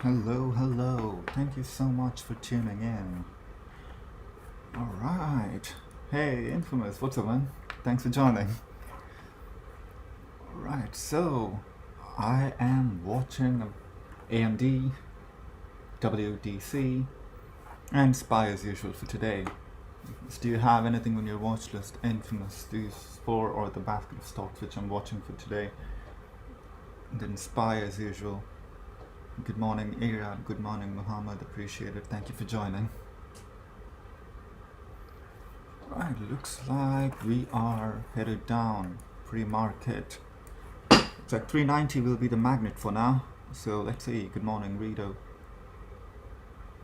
Hello, hello. Thank you so much for tuning in. Alright. Hey, Infamous, what's up, man? Thanks for joining. Alright, so I am watching AMD, WDC, and SPY as usual for today. So do you have anything on your watch list, Infamous? These four or the basket of stocks which I'm watching for today. And then SPY as usual. Good morning, Irad. Good morning, Muhammad. Appreciate it. Thank you for joining. Right, looks like we are headed down pre-market. It's like 390 will be the magnet for now. So let's see. Good morning, Rito.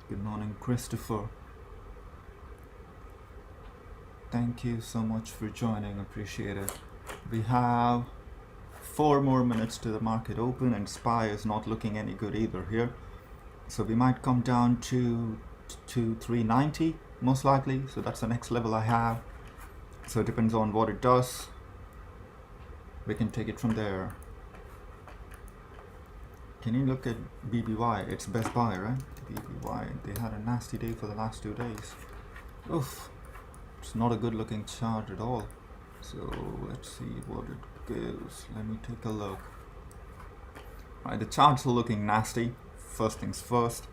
Good morning, Christopher. Thank you so much for joining. Appreciate it. We have 4 more minutes to the market open, and SPY is not looking any good either here. So we might come down to 390 most likely. So that's the next level I have. So it depends on what it does. We can take it from there. Can you look at BBY? It's Best Buy, right? BBY. They had a nasty day for the last 2 days. Oof. It's not a good looking chart at all. So let's see what it gives. Let me take a look. Right, the charts are looking nasty. First things first.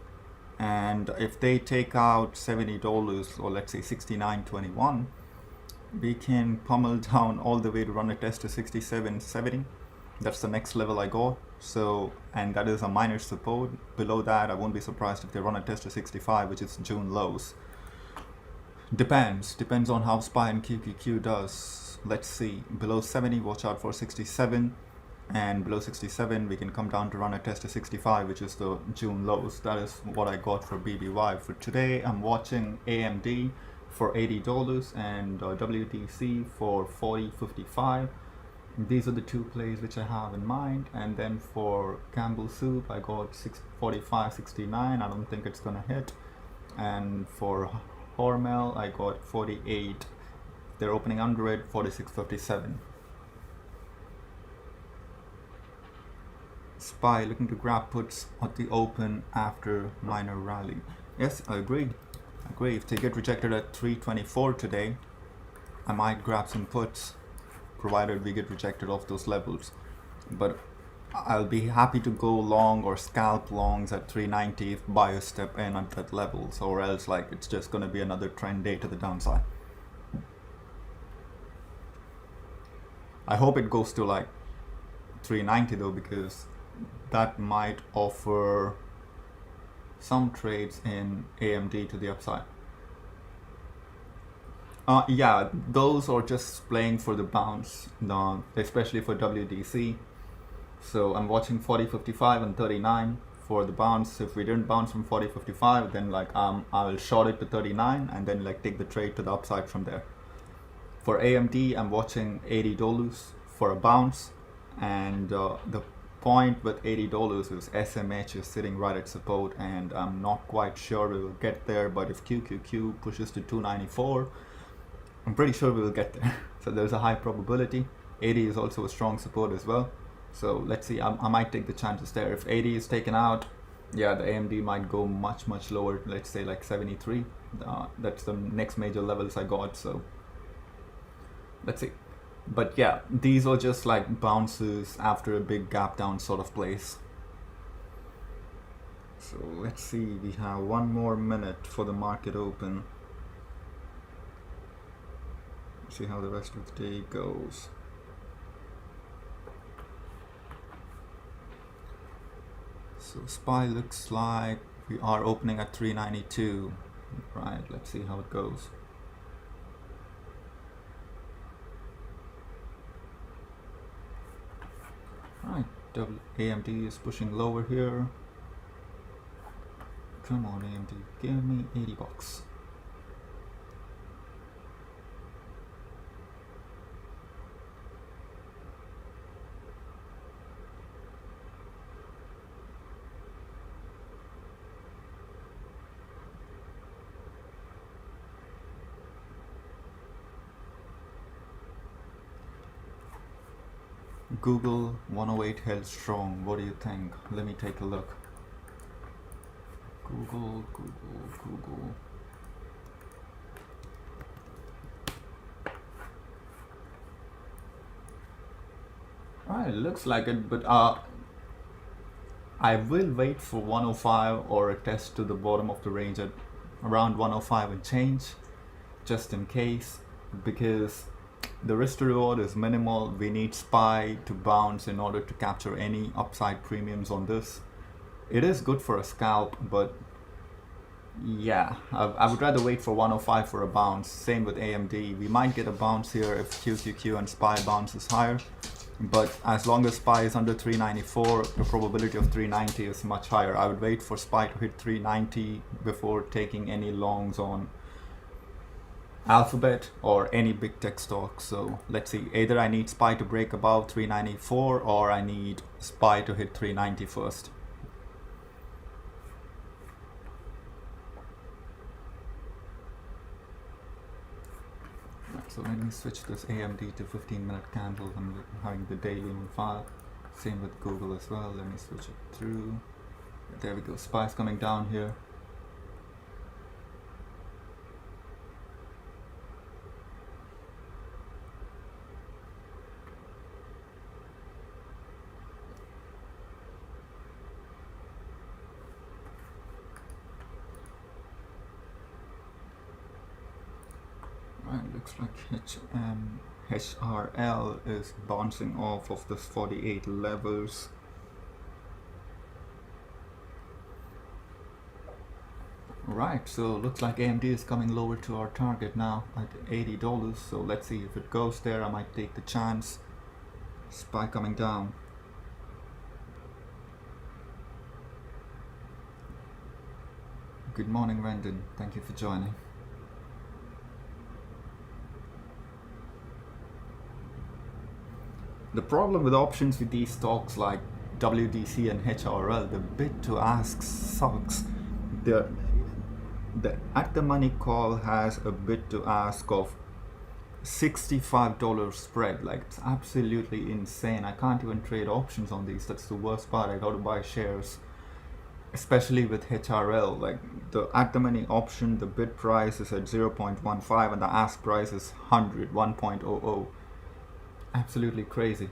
And if they take out $70 or let's say 69.21, we can pummel down all the way to run a test to 67.70. That's the next level I got. So, and that is a minor support. Below that, I won't be surprised if they run a test to 65, which is June lows. Depends on how SPY and QQQ does. Let's see. Below 70, watch out for 67. And below 67, we can come down to run a test to 65, which is the June lows. That is what I got for BBY. For today, I'm watching AMD for $80 and WDC for $40.55. These are the 2 plays which I have in mind. And then for Campbell Soup, I got 45.69. I don't think it's gonna hit. And for Hormel, I got 48. They're opening under it, 46.57. SPY looking to grab puts at the open after minor rally. Yes, I agree. If they get rejected at 324 today, I might grab some puts, provided we get rejected off those levels. But I'll be happy to go long or scalp longs at 390 if buyers step in at that levels, or else like it's just going to be another trend day to the downside. I hope it goes to like 390 though, because that might offer some trades in AMD to the upside. Yeah, those are just playing for the bounce, especially for WDC. So I'm watching 40.55 and 39 for the bounce. If we didn't bounce from 40.55, then like I will short it to 39 and then like take the trade to the upside from there. For AMD, I'm watching $80 for a bounce, and the point with $80 is SMH is sitting right at support, and I'm not quite sure we will get there, but if QQQ pushes to 294, I'm pretty sure we will get there. So there's a high probability. 80 is also a strong support as well. So let's see, I might take the chances there. If 80 is taken out, yeah, the AMD might go much lower, let's say like 73. That's the next major levels I got, so let's see. But yeah, these are just like bounces after a big gap down sort of place. So let's see, we have 1 more minute for the market open. See how the rest of the day goes. So SPY looks like we are opening at 392. Right, let's see how it goes. Right, AMD is pushing lower here. Come on, AMD, give me $80. Google 108 held strong. What do you think? Let me take a look. Google. Alright, it looks like it, but I will wait for 105 or a test to the bottom of the range at around 105 and change, just in case, because the risk to reward is minimal. We need SPY to bounce in order to capture any upside premiums on this. It is good for a scalp, but yeah, I would rather wait for 105 for a bounce. Same with AMD. We might get a bounce here if QQQ and SPY bounces higher, but as long as SPY is under 394, the probability of 390 is much higher. I would wait for SPY to hit 390 before taking any longs on Alphabet or any big tech stock. So let's see, either I need SPY to break above 394 or I need SPY to hit 390 first. So let me switch this AMD to 15-minute candle. I'm having the daily on file. Same with Google as well. Let me switch it through. There we go. SPY's coming down here. Looks like HRL is bouncing off of this 48 levels. Right, so looks like AMD is coming lower to our target now at $80. So let's see if it goes there. I might take the chance. SPY coming down. Good morning, Rendon. Thank you for joining. The problem with options with these stocks like WDC and HRL, the bid to ask sucks. The at the money call has a bid to ask of $65 spread. Like, it's absolutely insane. I can't even trade options on these. That's the worst part. I got to buy shares, especially with HRL. Like, the at the money option, the bid price is at 0.15 and the ask price is 1.00. Absolutely crazy.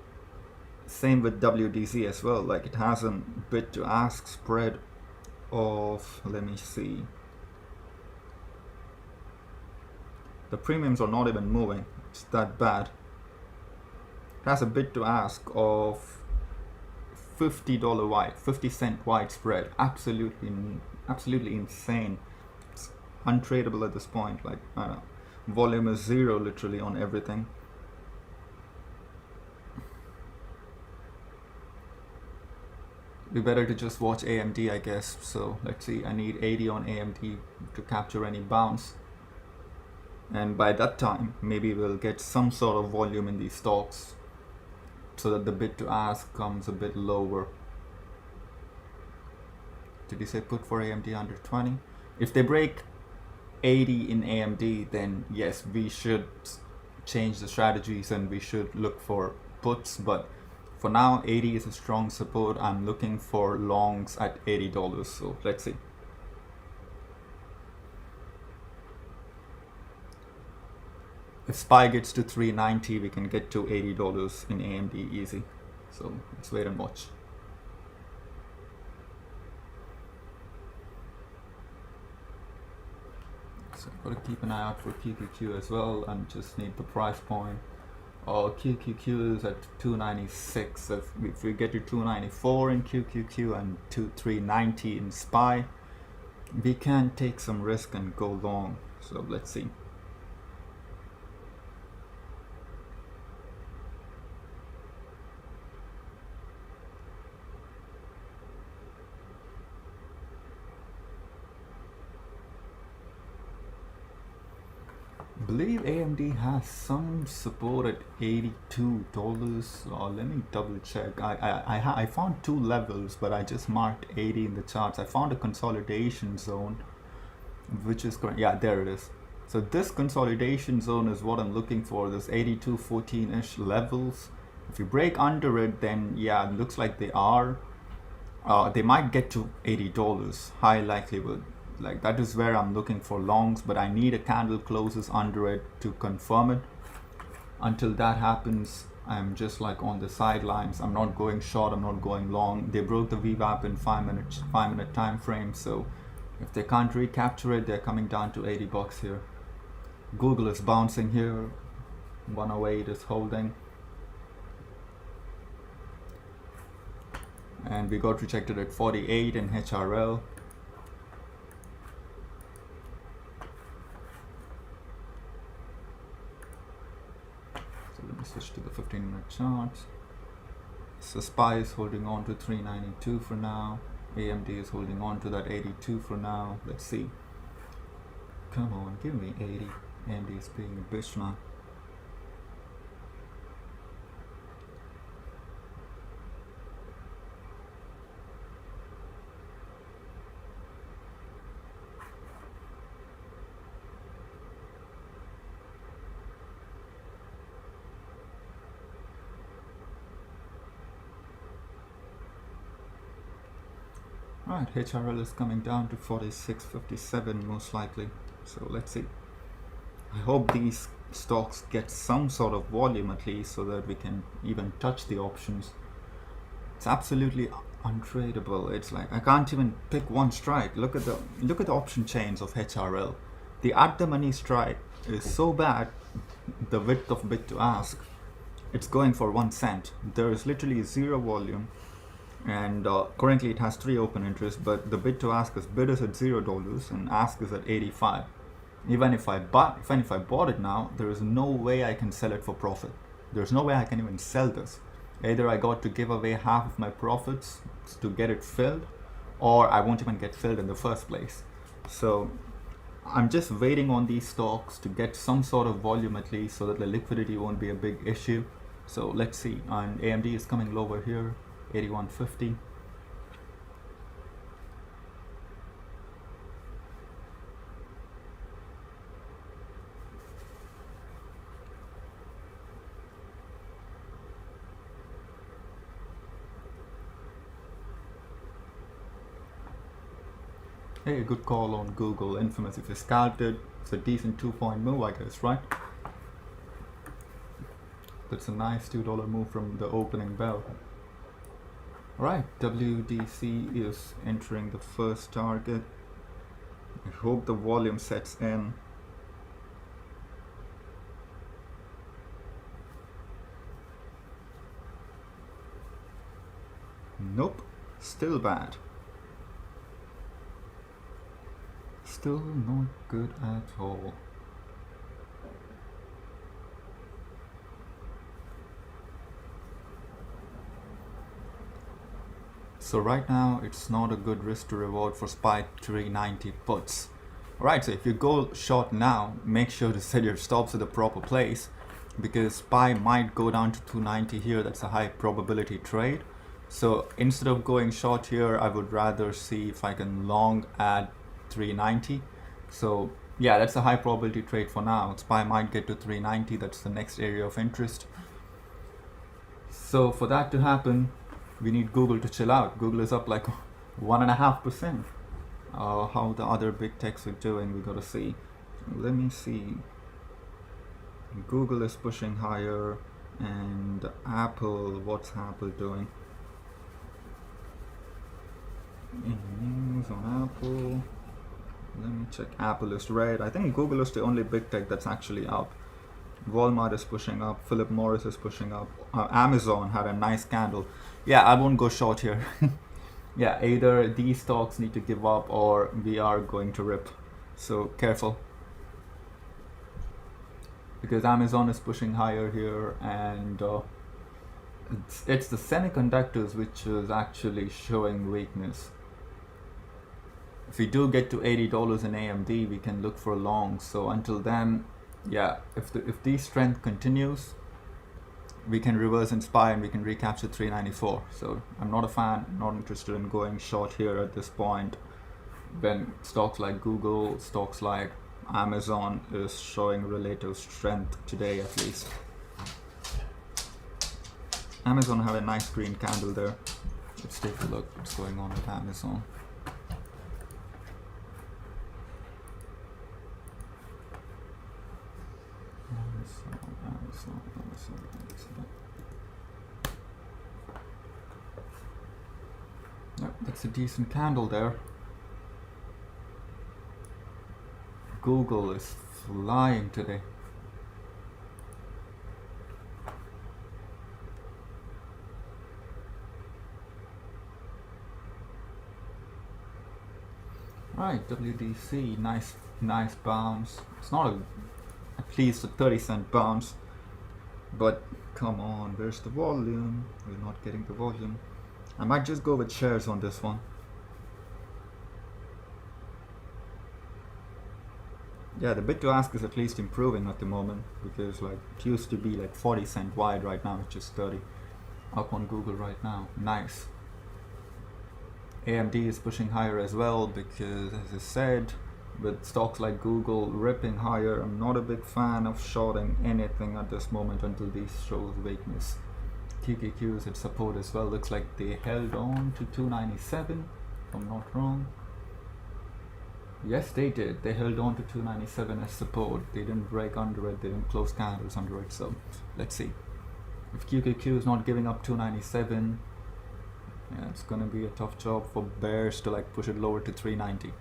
Same with WDC as well. Like, it has a bid to ask spread of, let me see, the premiums are not even moving. It's that bad. It has a bid to ask of $50 wide, 50-cent wide spread. Absolutely insane. It's untradeable at this point. Like, I don't know, volume is zero literally on everything. Be better to just watch AMD, I guess. So let's see, I need 80 on AMD to capture any bounce, and by that time maybe we'll get some sort of volume in these stocks so that the bid to ask comes a bit lower. Did you say put for AMD under 20? If they break 80 in AMD, then yes, we should change the strategies and we should look for puts, but for now 80 is a strong support. I'm looking for longs at $80, so let's see. If SPY gets to 390, we can get to $80 in AMD easy. So let's wait and watch. So I've got to keep an eye out for QQQ as well, and just need the price point. QQQ is at 296. If we get to 294 in QQQ and 390 in SPY, we can take some risk and go long. So let's see. I believe AMD has some support at $82. Let me double check. I found two levels, but I just marked 80 in the charts. I found a consolidation zone, which is correct. Yeah, there it is. So this consolidation zone is what I'm looking for. This 82.14-ish levels. If you break under it, then yeah, it looks like they are. They might get to $80, high likelihood. Like that is where I'm looking for longs, but I need a candle closes under it to confirm it. Until that happens, I'm just like on the sidelines. I'm not going short, I'm not going long. They broke the VWAP in 5 minute time frame, so if they can't recapture it, they're coming down to $80 here. Google is bouncing here. 108 is holding. And we got rejected at 48 in HRL. So let me switch to the 15-minute charts. So SPY is holding on to 392 for now. AMD is holding on to that 82 for now. Let's see. Come on, give me 80. AMD is being a bitch now. Right, HRL is coming down to 46.57 most likely. So let's see. I hope these stocks get some sort of volume at least so that we can even touch the options. It's absolutely untradeable. It's like I can't even pick one strike. Look at the option chains of HRL. The at the money strike is so bad. The width of bid to ask, it's going for 1 cent. There is literally zero volume. And currently it has 3 open interests, but the bid to ask is bid is at $0 and ask is at 85. Even if I bought it now, there is no way I can sell it for profit. There's no way I can even sell this. Either I got to give away half of my profits to get it filled, or I won't even get filled in the first place. So I'm just waiting on these stocks to get some sort of volume at least so that the liquidity won't be a big issue. So let's see. And AMD is coming lower here. 81.50. Hey, good call on Google. Infamous. If you scalped it, it's a decent 2-point move, I guess, right? That's a nice $2 move from the opening bell. Right, WDC is entering the first target. I hope the volume sets in. Nope, still bad. Still not good at all. So right now it's not a good risk to reward for SPY 390 puts. Alright, so if you go short now, make sure to set your stops at the proper place, because SPY might go down to 290 here. That's a high probability trade. So instead of going short here, I would rather see if I can long at 390. So yeah, that's a high probability trade for now. SPY might get to 390. That's the next area of interest. So for that to happen, we need Google to chill out. Google is up like 1.5%. How the other big techs are doing, we gotta see. Let me see. Google is pushing higher, and Apple, what's Apple doing? News on Apple. Let me check. Apple is red. I think Google is the only big tech that's actually up. Walmart is pushing up. Philip Morris is pushing up. Amazon had a nice candle. Yeah, I won't go short here. Yeah, either these stocks need to give up or we are going to rip. So careful. Because Amazon is pushing higher here, and it's the semiconductors which is actually showing weakness. If we do get to $80 in AMD, we can look for long. So until then, yeah, if the strength continues, we can reverse in SPY and we can recapture 394. So I'm not a fan, not interested in going short here at this point, when stocks like Google, stocks like Amazon is showing relative strength today at least. Amazon have a nice green candle there, Let's take a look what's going on with Amazon. Amazon. Yep, that's a decent candle there. Google is flying today. Right, WDC, nice bounce. It's not at least a 30-cent bounce, but come on, where's the volume? We're not getting the volume. I might just go with shares on this one. Yeah, the bid to ask is at least improving at the moment, because like it used to be like 40-cent wide, right now it's just 30. Up on Google right now, nice. AMD is pushing higher as well, because as I said, with stocks like Google ripping higher, I'm not a big fan of shorting anything at this moment until these shows weakness. QQQ is at support as well. Looks like they held on to 297, if I'm not wrong. Yes, they did. They held on to 297 as support. They didn't break under it. They didn't close candles under it. So let's see. If QQQ is not giving up 297, yeah, it's gonna be a tough job for bears to like push it lower to 390.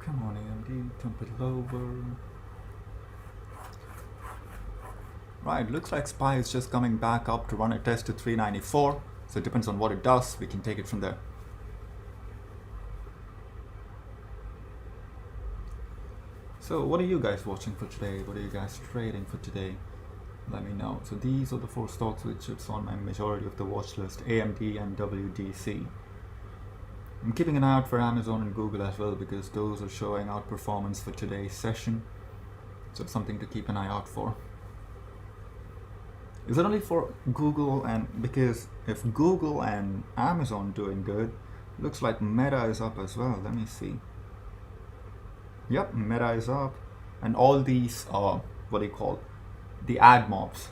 Come on, AMD, jump it lower. Right, looks like SPY is just coming back up to run a test to 394. So it depends on what it does. We can take it from there. So what are you guys watching for today? What are you guys trading for today? Let me know. So these are the 4 stocks which is on my majority of the watch list, AMD and WDC. I'm keeping an eye out for Amazon and Google as well, because those are showing outperformance for today's session. So it's something to keep an eye out for. Is it only for Google? And because if Google and Amazon doing good, looks like Meta is up as well. Let me see. Yep, Meta is up, and all these what do you call the ad mobs,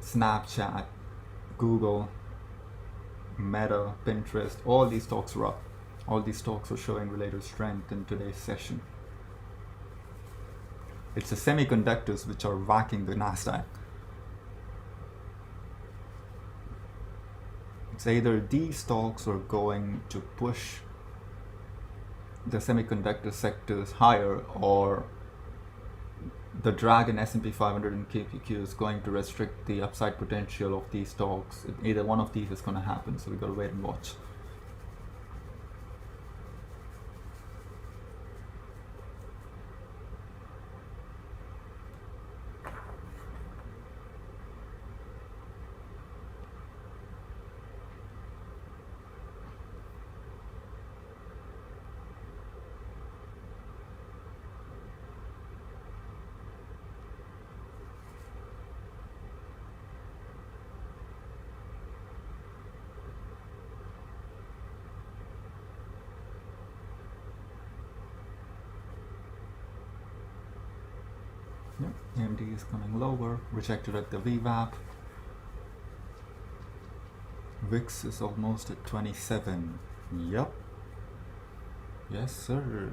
Snapchat, Google, Meta, Pinterest, all these stocks are up. All these stocks are showing relative strength in today's session. It's the semiconductors which are whacking the Nasdaq. It's either these stocks are going to push the semiconductor sectors higher, or the drag in S&P 500 and QQQ is going to restrict the upside potential of these stocks. Either one of these is going to happen, so we got to wait and watch. Yep, AMD is coming lower, rejected at the VWAP. VIX is almost at 27. Yep. Yes, sir.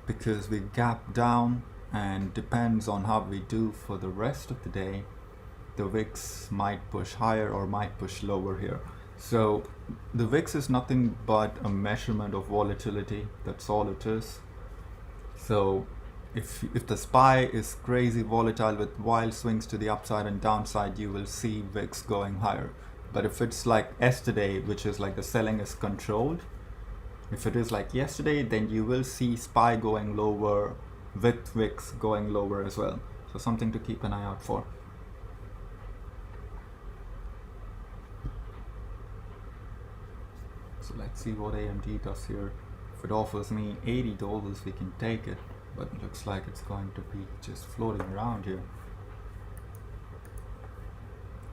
Because we gap down, and depends on how we do for the rest of the day, the VIX might push higher or might push lower here. So the VIX is nothing but a measurement of volatility. That's all it is. So if the SPY is crazy volatile with wild swings to the upside and downside, you will see VIX going higher. But if it's like yesterday, which is like the selling is controlled, if it is like yesterday, then you will see SPY going lower with VIX going lower as well. So something to keep an eye out for. So let's see what AMD does here. If it offers me $80, we can take it. But it looks like it's going to be just floating around here.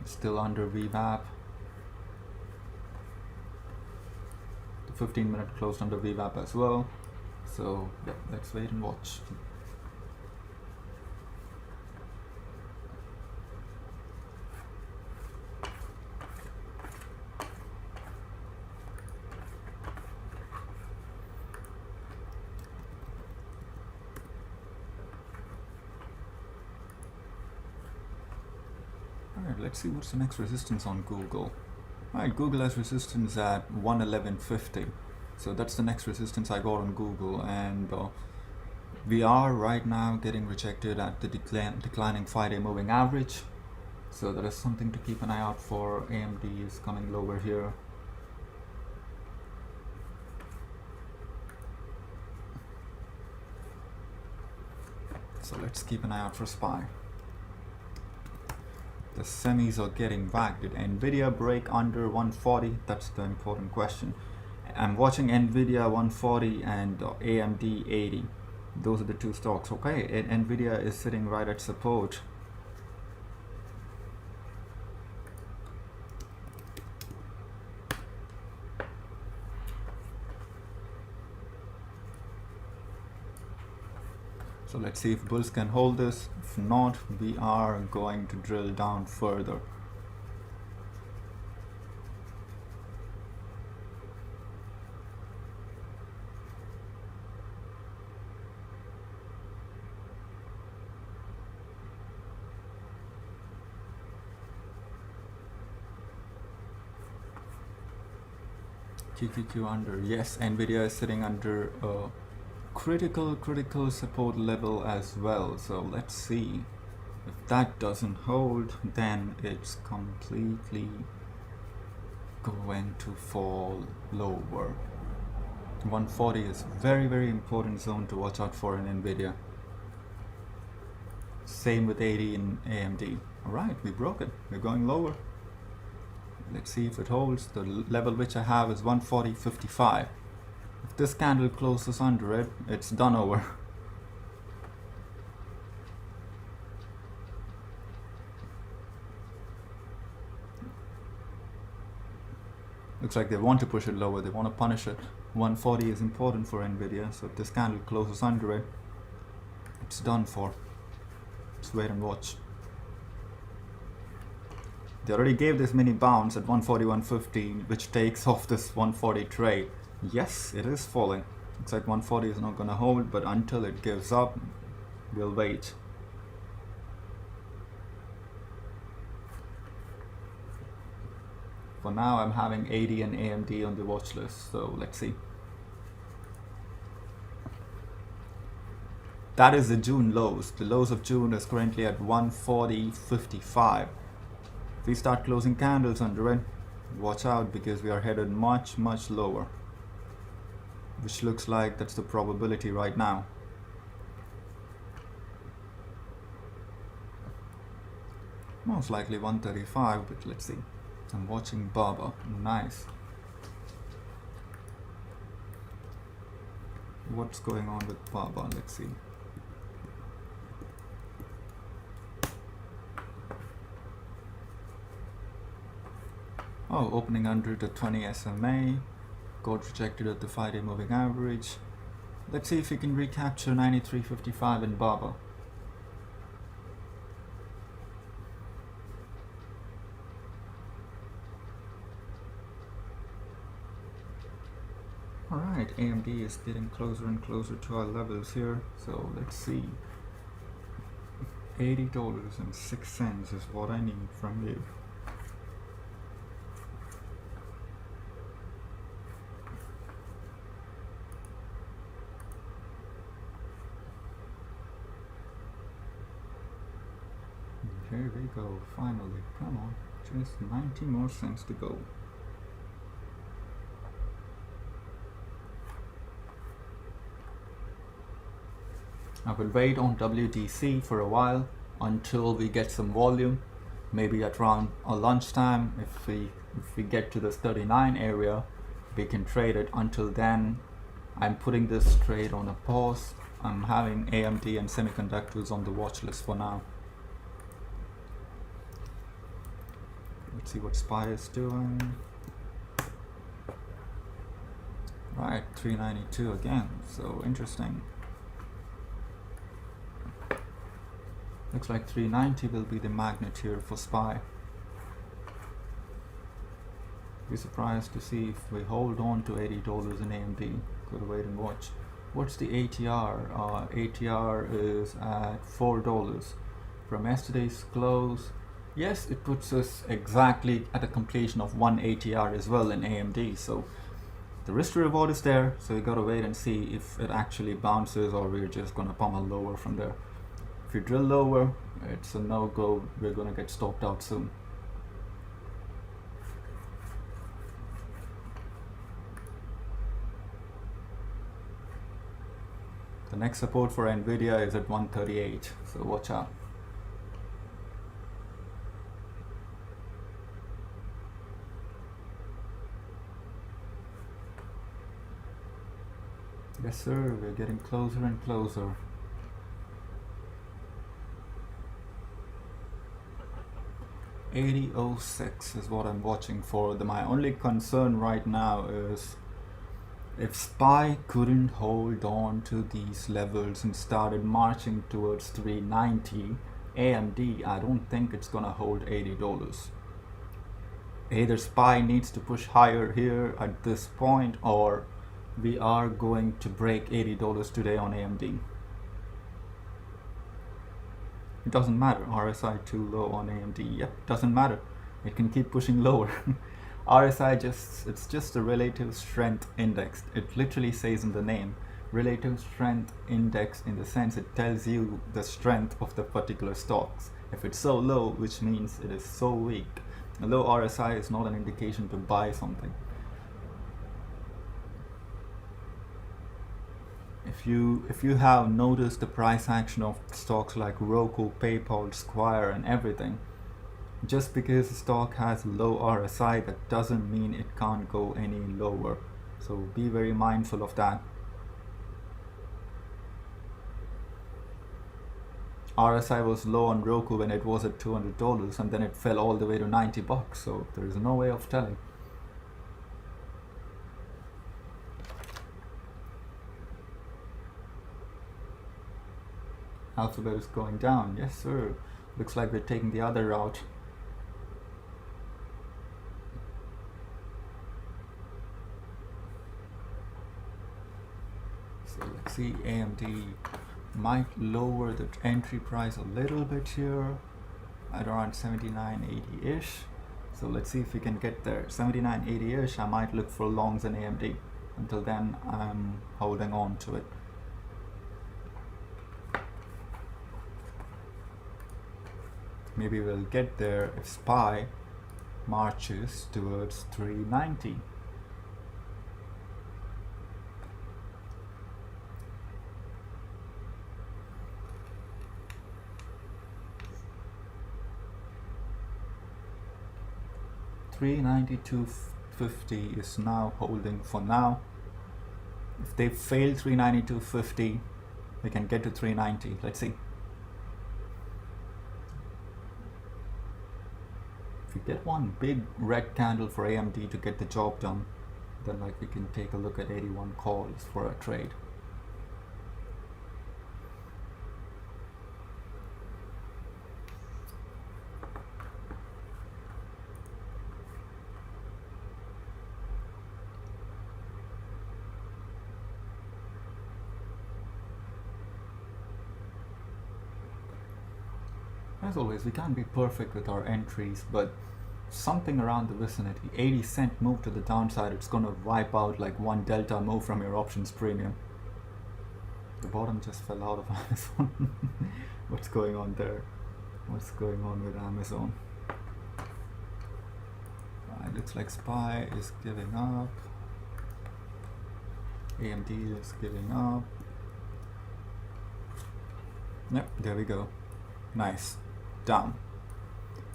Still under VWAP. The 15-minute closed under VWAP as well. So yeah, let's wait and watch. Alright, let's see what's the next resistance on Google. Alright, Google has resistance at 111.50. So that's the next resistance I got on Google, and we are right now getting rejected at the declining 5-day moving average. So that is something to keep an eye out for. AMD is coming lower here. So let's keep an eye out for SPY. The semis are getting whacked. Did Nvidia break under 140? That's the important question. I'm watching Nvidia 140 and AMD 80. Those are the two stocks. Okay, Nvidia is sitting right at support. So let's see if bulls can hold this. If not, we are going to drill down further. QQQ under. Yes, Nvidia is sitting under critical support level as well. So let's see. If that doesn't hold, then it's completely going to fall lower. 140 is very important zone to watch out for in Nvidia. Same with 80 in AMD. Alright, we broke it. We're going lower. Let's see if it holds. The level which I have is 140.55. If this candle closes under it, it's done over. Looks like they want to push it lower. They want to punish it. 140 is important for Nvidia, so if this candle closes under it, it's done for. Let's wait and watch. They already gave this mini bounce at 140.150, which takes off this 140 trade. Yes, it is falling. Looks like 140 is not going to hold, but until it gives up, we'll wait. For now, I'm having 80 and AMD on the watch list, so let's see. That is the June lows. The lows of June is currently at 140.55. If we start closing candles under it, watch out, because we are headed much lower, which looks like that's the probability right now. Most likely 135, but let's see. I'm watching Baba. Nice. What's going on with Baba? Let's see. Oh, opening under the 20 SMA, got rejected at the 5-day moving average. Let's see if we can recapture 93.55 in Baba. Alright, AMD is getting closer and closer to our levels here, so let's see. $80.06 is what I need from you. Here we go, finally, come on, just 90 more cents to go. I will wait on WDC for a while until we get some volume, maybe at around lunchtime. If we get to this 39 area, we can trade it. Until then, I'm putting this trade on a pause. I'm having AMD and semiconductors on the watch list for now. Let's see what SPY is doing. Right, 392 again, so interesting. Looks like 390 will be the magnet here for SPY. Be surprised to see if we hold on to $80 in AMD. Could wait and watch. What's the ATR? ATR is at $4 from yesterday's close. Yes, it puts us exactly at a completion of one ATR as well in AMD. So the risk to reward is there. So you gotta wait and see if it actually bounces or we're just gonna pummel lower from there. If you drill lower, it's a no-go. We're gonna get stopped out soon. The next support for Nvidia is at 138, so watch out. Yes sir, we're getting closer and closer. $80.06 is what I'm watching for. My only concern right now is if SPY couldn't hold on to these levels and started marching towards 390, AMD, I don't think it's gonna hold $80. Either SPY needs to push higher here at this point, or we are going to break $80 today on AMD. It doesn't matter, RSI too low on AMD. Yep, doesn't matter. It can keep pushing lower. RSI it's just a relative strength index. It literally says in the name, relative strength index, in the sense it tells you the strength of the particular stocks. If it's so low, which means it is so weak. A low RSI is not an indication to buy something. If you have noticed the price action of stocks like Roku, PayPal, Square and everything, just because a stock has low RSI, that doesn't mean it can't go any lower. So be very mindful of that. RSI was low on Roku when it was at $200, and then it fell all the way to $90, so there is no way of telling. Alphabet is going down. Yes sir, looks like we're taking the other route. So let's see, AMD might lower the entry price a little bit here at around 79.80-ish. So let's see if we can get there. 79.80-ish, I might look for longs in AMD. Until then, I'm holding on to it. Maybe we'll get there if SPY marches towards 390. $392.50 is now holding for now. If they fail 392.50, we can get to 390. Let's see. If we get one big red candle for AMD to get the job done, then like we can take a look at 81 calls for a trade. As always, we can't be perfect with our entries, but something around the vicinity, 80-cent move to the downside, it's going to wipe out like one delta move from your options premium. The bottom just fell out of Amazon. What's going on there? What's going on with Amazon? Right, looks like SPY is giving up. AMD is giving up. Yep, there we go. Nice. Down.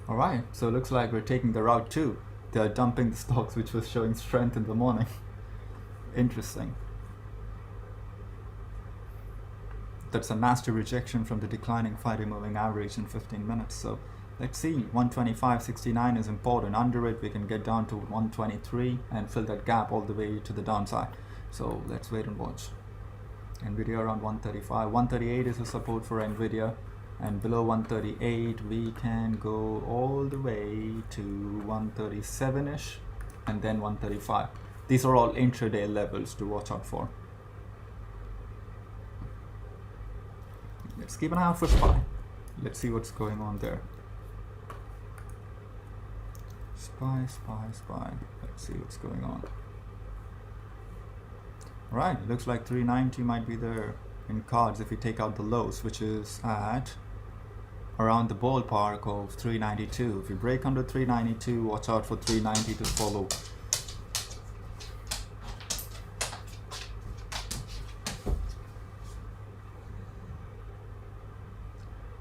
Alright, so it looks like we're taking the route 2. They're dumping the stocks which was showing strength in the morning. Interesting. That's a nasty rejection from the declining 5-day moving average in 15 minutes, so Let's see, 125.69 is important. Under it, we can get down to 123 and fill that gap all the way to the downside. So let's wait and watch. Nvidia around 135. 138 is a support for Nvidia. And below 138, we can go all the way to 137-ish and then 135. These are all intraday levels to watch out for. Let's keep an eye out for SPY. Let's see what's going on there. SPY. Let's see what's going on. Right, looks like 390 might be there in cards if we take out the lows, which is at around the ballpark of 392. If we break under 392, watch out for 390 to follow.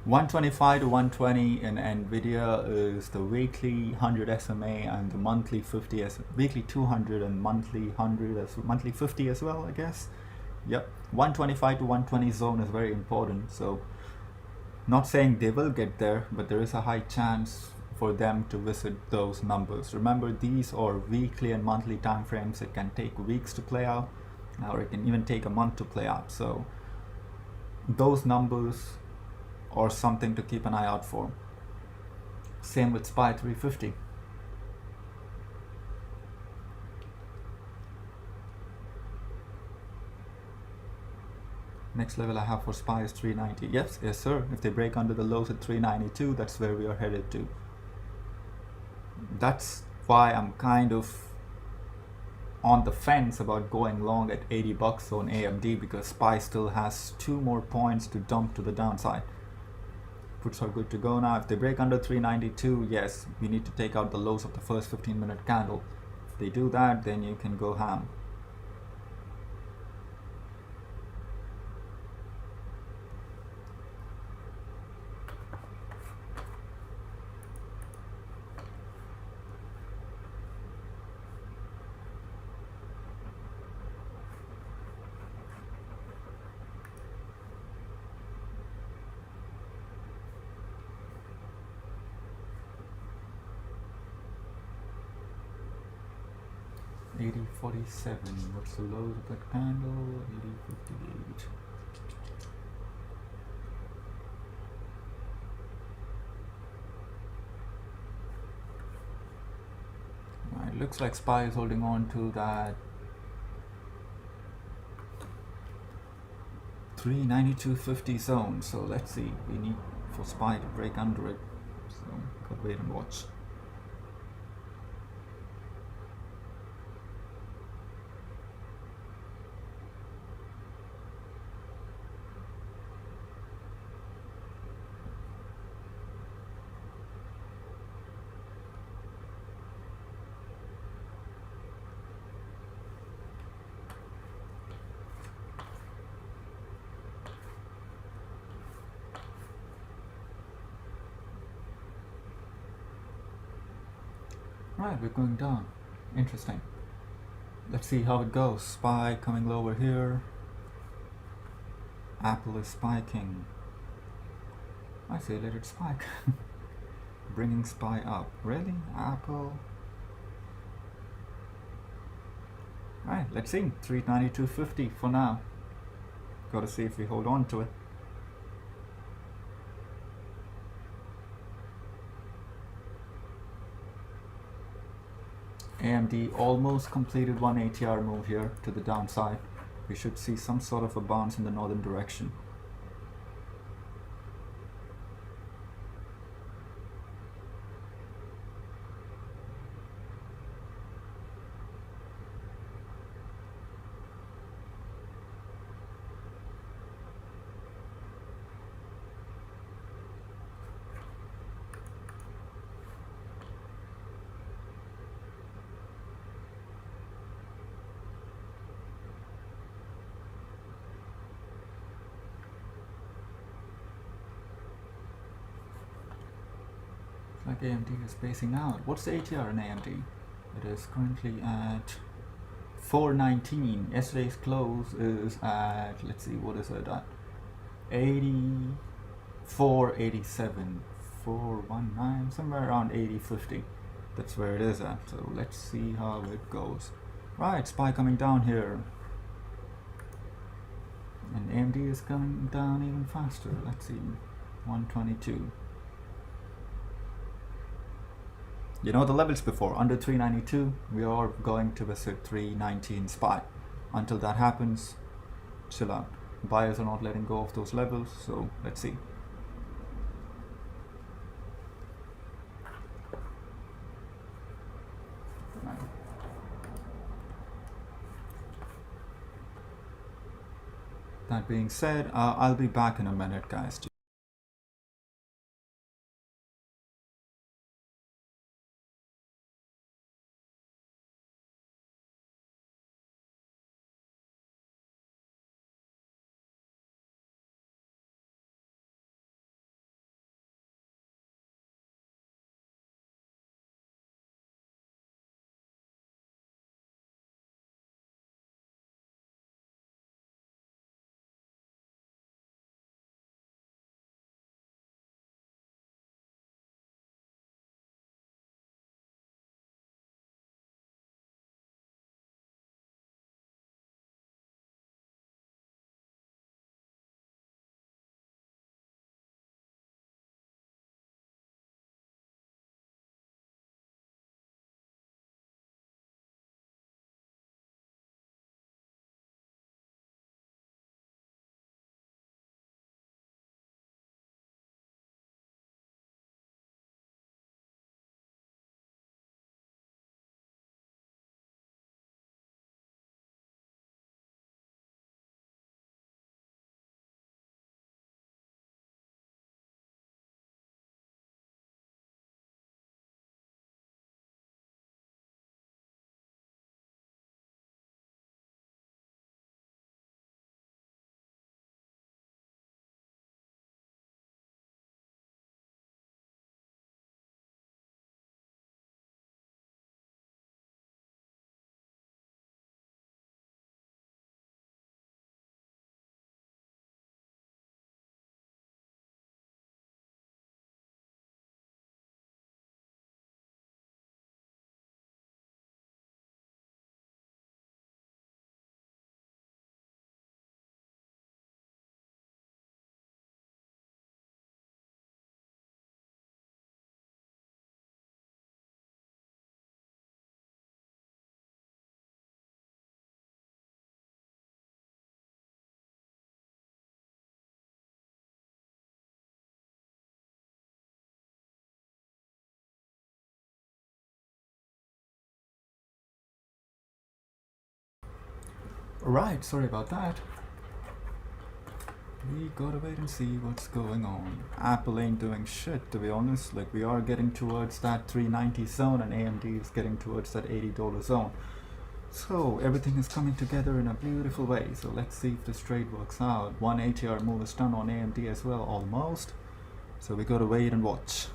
$125 to 120 in Nvidia is the weekly 100 SMA and the monthly 50 weekly 200 and monthly 100 as monthly 50 as well, I guess. Yep, 125 to 120 zone is very important. So not saying they will get there, but there is a high chance for them to visit those numbers. Remember, these are weekly and monthly time frames. It can take weeks to play out, or it can even take a month to play out. So those numbers or something to keep an eye out for. Same with SPY 350. Next level I have for SPY is 390. Yes sir, if they break under the lows at 392, that's where we are headed to. That's why I'm kind of on the fence about going long at 80 bucks on AMD, because SPY still has 2 more points to dump to the downside. Puts are good to go now. If they break under 392, yes, we need to take out the lows of the first 15-minute candle. If they do that, then you can go ham. $80.47. What's the lows of that candle? $80.58. It looks like SPY is holding on to that 392.50 zone. So let's see. We need for SPY to break under it. So gotta wait and watch. Right, we're going down. Interesting. Let's see how it goes. SPY coming lower here. Apple is spiking. I say let it spike. Bringing SPY up. Really? Apple? Right, let's see. 392.50 for now. Gotta see if we hold on to it. AMD almost completed one ATR move here to the downside. We should see some sort of a bounce in the northern direction. Like AMD is spacing out. What's the ATR in AMD? It is currently at 419. Yesterday's close is at, let's see, what is it at? 84.87. 8419, somewhere around 80.50. That's where it is at. So let's see how it goes. Right, SPY coming down here. And AMD is coming down even faster. Let's see, 122. You know the levels before, under 392, we are going to visit 390 in SPY. Until that happens, chill out. Buyers are not letting go of those levels, so let's see. That being said, I'll be back in a minute, guys. Right, sorry about that. We gotta wait and see what's going on. Apple ain't doing shit, to be honest. Like, we are getting towards that 390 zone and AMD is getting towards that $80 zone. So everything is coming together in a beautiful way. So let's see if this trade works out. One ATR move is done on AMD as well, almost. So we gotta wait and watch.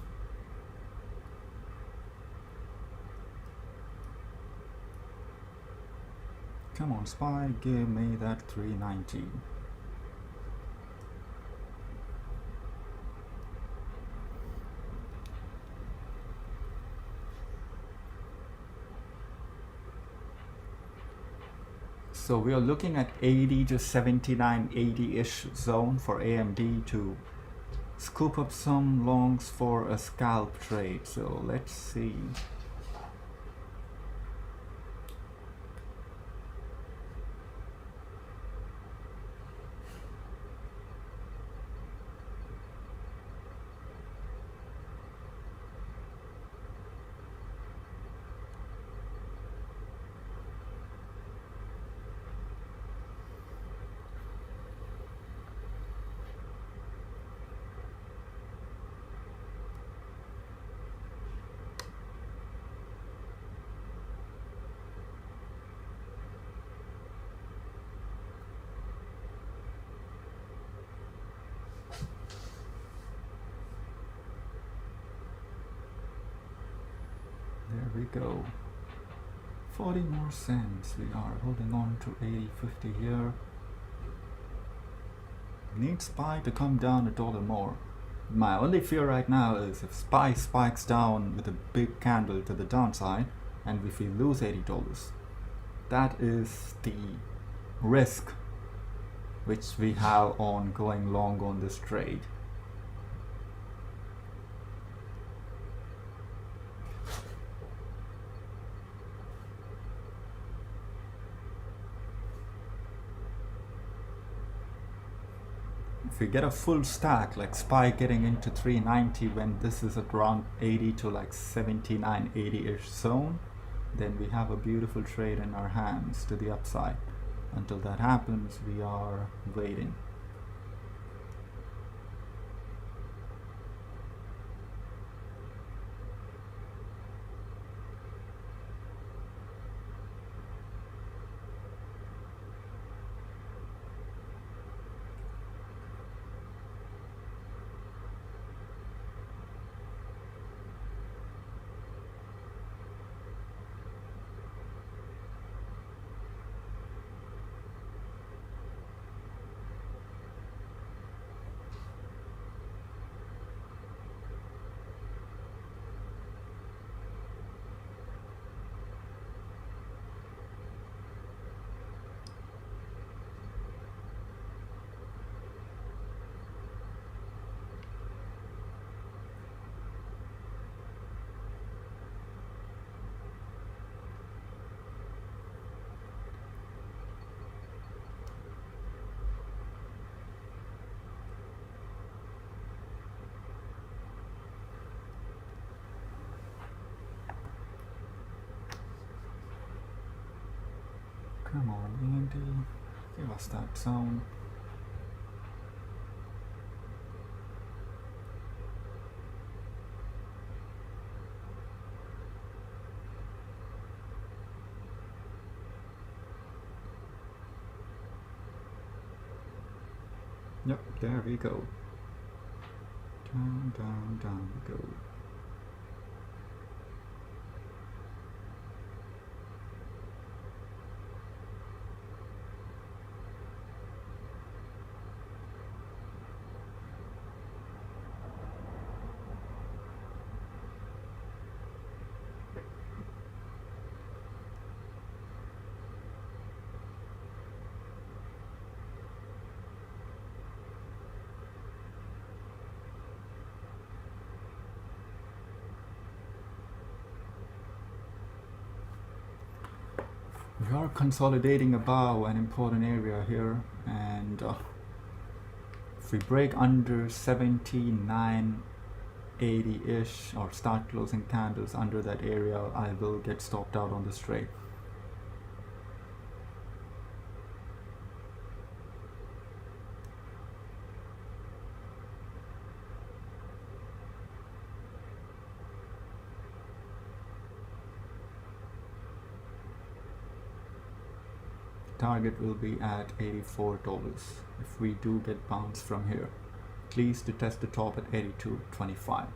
Come on, SPY, give me that 390. So we are looking at 80 to 79, 80-ish zone for AMD to scoop up some longs for a scalp trade. So let's see. There we go. 40 more cents. We are holding on to 80.50 here. Need SPY to come down $1 more. My only fear right now is if SPY spikes down with a big candle to the downside and if we lose $80. That is the risk which we have on going long on this trade. If we get a full stack like SPY getting into 390 when this is at around 80 to like 79, 80-ish zone, then we have a beautiful trade in our hands to the upside. Until that happens, we are waiting. Come on, Andy, give us that zone. Yep, there we go. Down, down, down we go. We are consolidating above an important area here, and if we break under 79.80-ish or start closing candles under that area, I will get stopped out on this trade. Target will be at $84 if we do get bounce from here, at least to test the top at 82.25.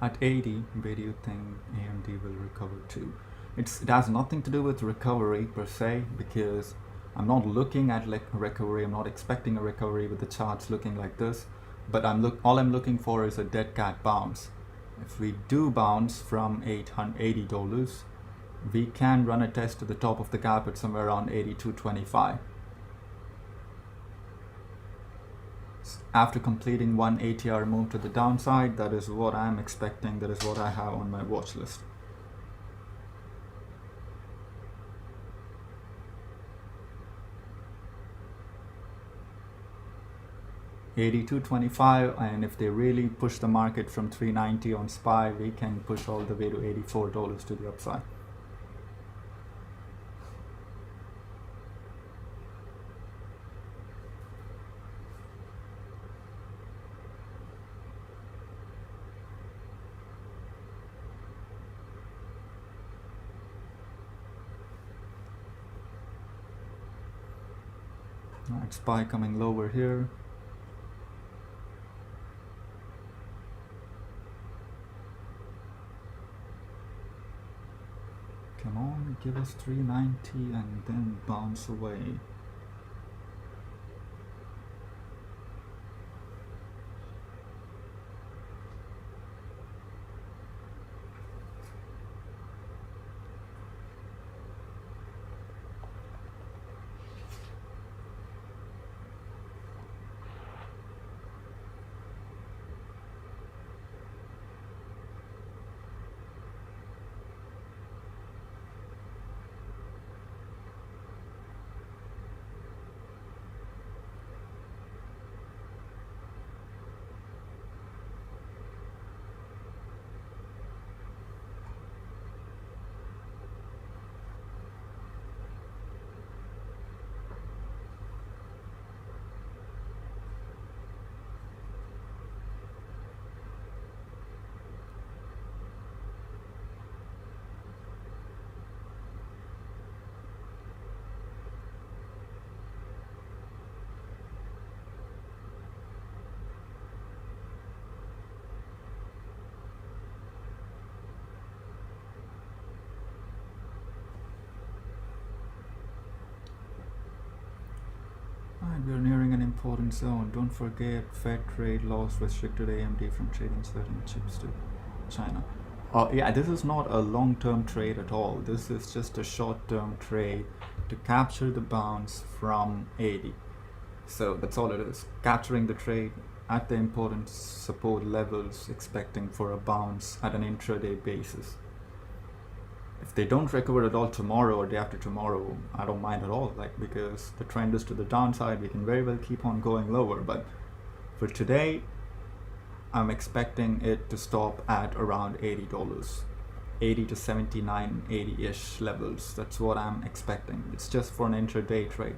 At 80, where do you think AMD will recover to? It has nothing to do with recovery per se, because I'm not looking at like a recovery. I'm not expecting a recovery with the charts looking like this, but all I'm looking for is a dead cat bounce. If we do bounce from $80, we can run a test to the top of the gap at somewhere around 82.25. After completing one ATR move to the downside, that is what I'm expecting. That is what I have on my watch list. $82.25, and if they really push the market from 390 on SPY, we can push all the way to $84 to the upside. Alright, SPY coming lower here. Come on, give us 390 and then bounce away. important zone. Don't forget Fed trade laws restricted AMD from trading certain chips to China. Yeah, this is not a long-term trade at all. This is just a short-term trade to capture the bounce from 80. So that's all it is. Capturing the trade at the important support levels, expecting for a bounce at an intraday basis. If they don't recover at all tomorrow or day after tomorrow, I don't mind at all, like, because the trend is to the downside. We can very well keep on going lower, but for today, I'm expecting it to stop at around $80, 80 to 79, 80-ish levels. That's what I'm expecting. It's just for an intraday trade.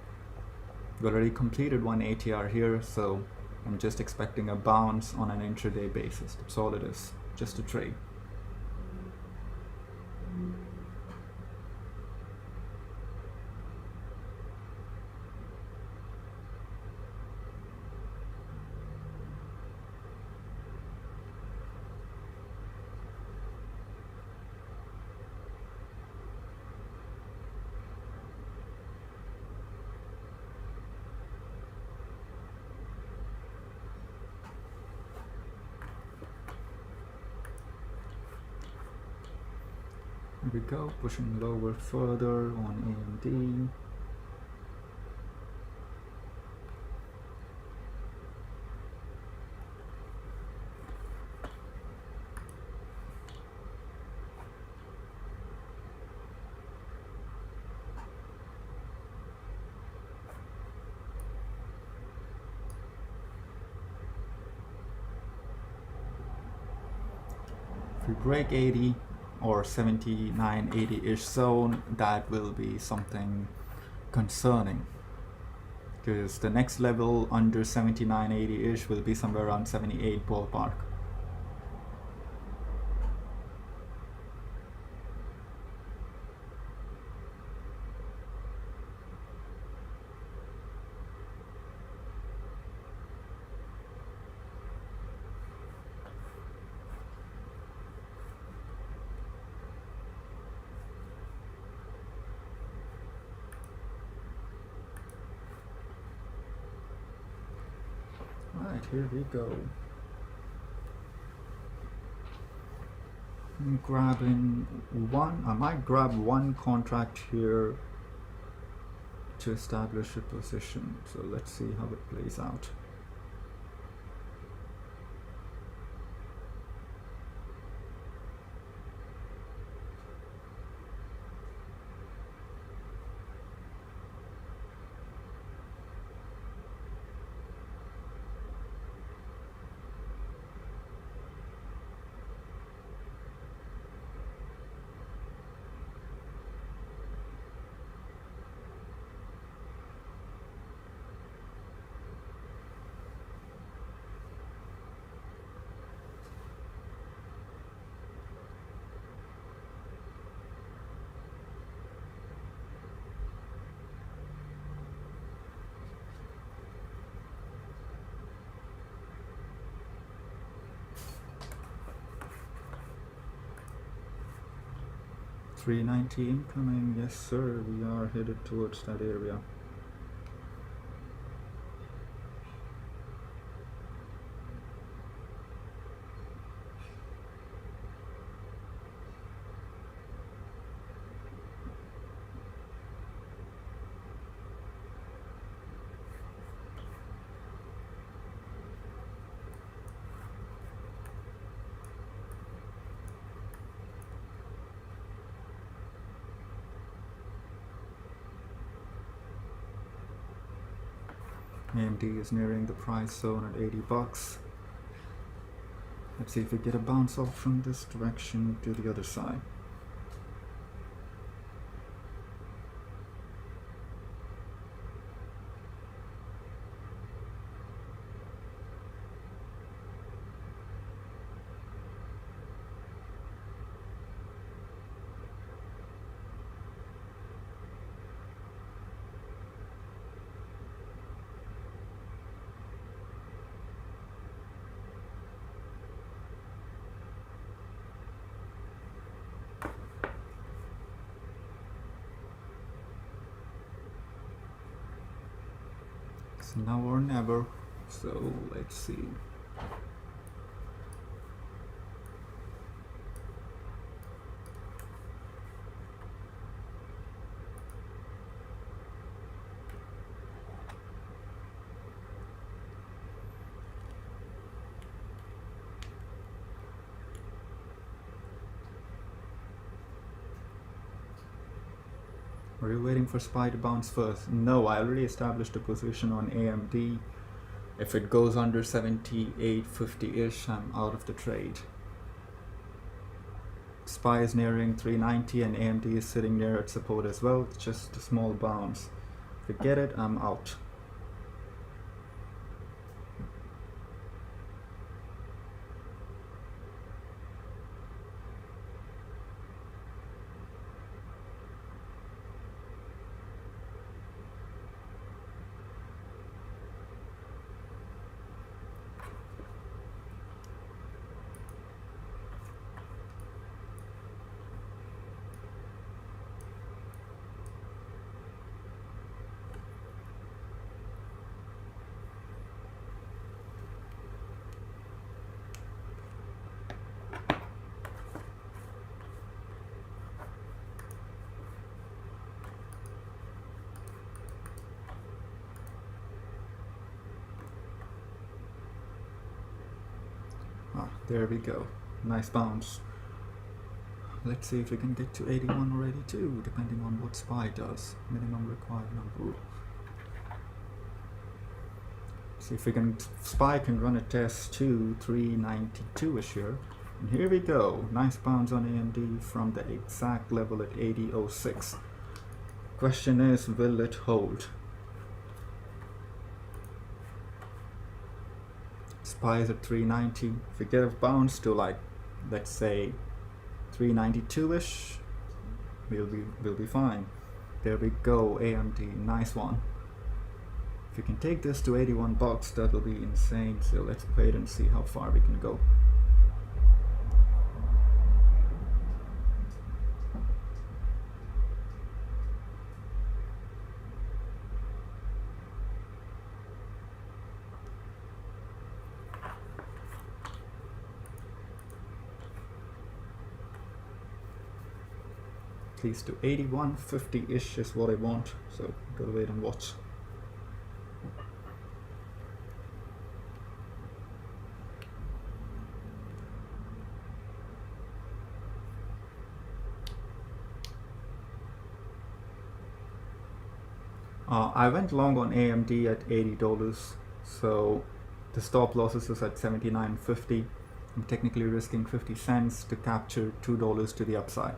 We already completed one ATR here, so I'm just expecting a bounce on an intraday basis. That's all it is, just a trade. Here we go, pushing lower further on AMD. If we break 80 or 79, 80-ish zone, that will be something concerning, because the next level under 79, 80-ish will be somewhere around 78 ballpark. Right, here we go. I'm grabbing one. I might grab one contract here to establish a position. So let's see how it plays out. $390 incoming. Yes, sir. We are headed towards that area. AMD is nearing the price zone at $80. Let's see if we get a bounce off from this direction to the other side. It's now or never. So let's see. Are you waiting for SPY to bounce first? No, I already established a position on AMD. If it goes under 78.50-ish, I'm out of the trade. SPY is nearing 390 and AMD is sitting near its support as well. It's just a small bounce. If I get it, I'm out. There we go. Nice bounce. Let's see if we can get to 81 or 82, depending on what SPY does. Minimum required number. See if we can. SPY can run a test to 392-ish here. And here we go. Nice bounce on AMD from the exact level at 80.06. Question is, will it hold? SPY is at 390. If we get a bounce to, like, let's say 392-ish, we'll be fine. There we go, AMD, nice one. If you can take this to 81 bucks, that'll be insane. So let's wait and see how far we can go. At least to 81.50-ish is what I want, so gotta wait and watch. I went long on AMD at $80, so the stop losses is at $79.50. I'm technically risking 50 cents to capture $2 to the upside.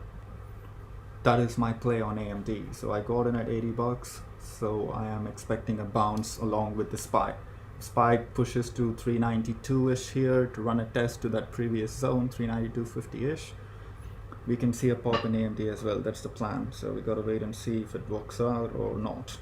That is my play on AMD. So I got in at 80 bucks, so I am expecting a bounce along with the SPY. SPY pushes to 392-ish here to run a test to that previous zone, 392.50-ish. We can see a pop in AMD as well. That's the plan. So we gotta wait and see if it works out or not.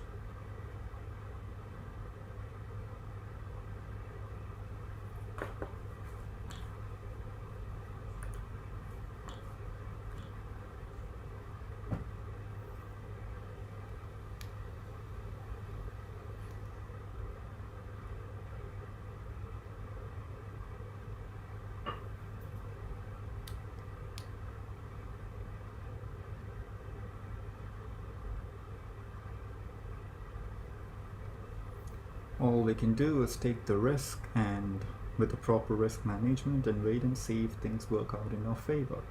All we can do is take the risk and with the proper risk management and wait and see if things work out in our favor.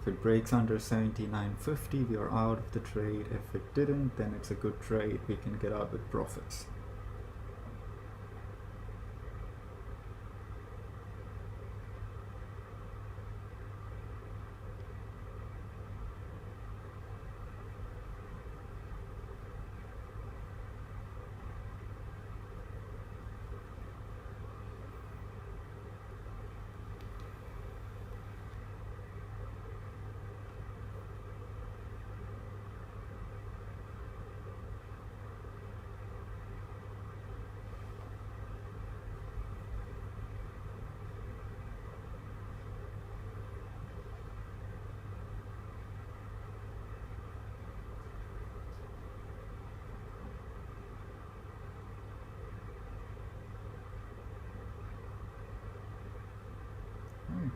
If it breaks under 79.50, we are out of the trade. If it didn't, then it's a good trade. We can get out with profits.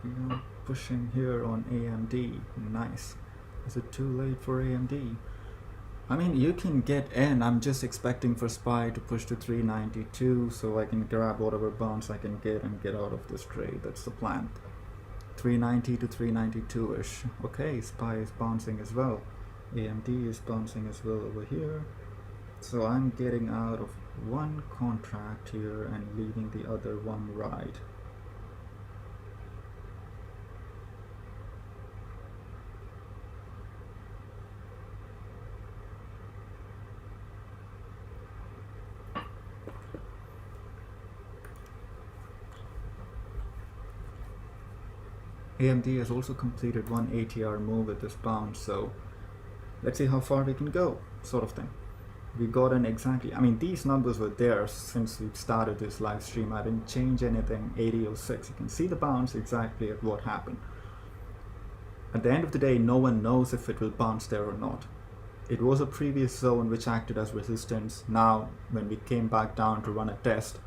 We are pushing here on AMD. Nice. Is it too late for AMD? I mean, you can get in. I'm just expecting for SPY to push to 392 so I can grab whatever bounce I can get and get out of this trade. That's the plan. 390 to 392-ish. Okay, SPY is bouncing as well. AMD is bouncing as well over here. So I'm getting out of one contract here and leaving the other one right. AMD has also completed one ATR move with this bounce, so let's see how far we can go, sort of thing. We got in exactly, I mean, these numbers were there since we started this live stream. I didn't change anything. 80.06, you can see the bounce exactly at what happened. At the end of the day, no one knows if it will bounce there or not. It was a previous zone which acted as resistance. Now, when we came back down to run a test,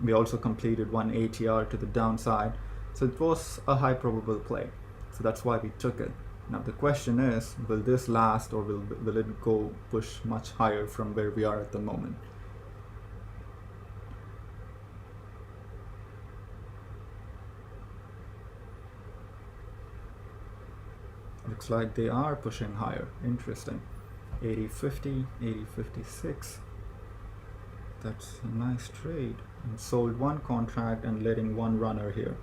we also completed one ATR to the downside. So it was a high probable play. So that's why we took it. Now the question is, will this last or will it go push much higher from where we are at the moment? Looks like they are pushing higher. Interesting. 80.50, 80.56. That's a nice trade. And sold one contract and letting one runner here.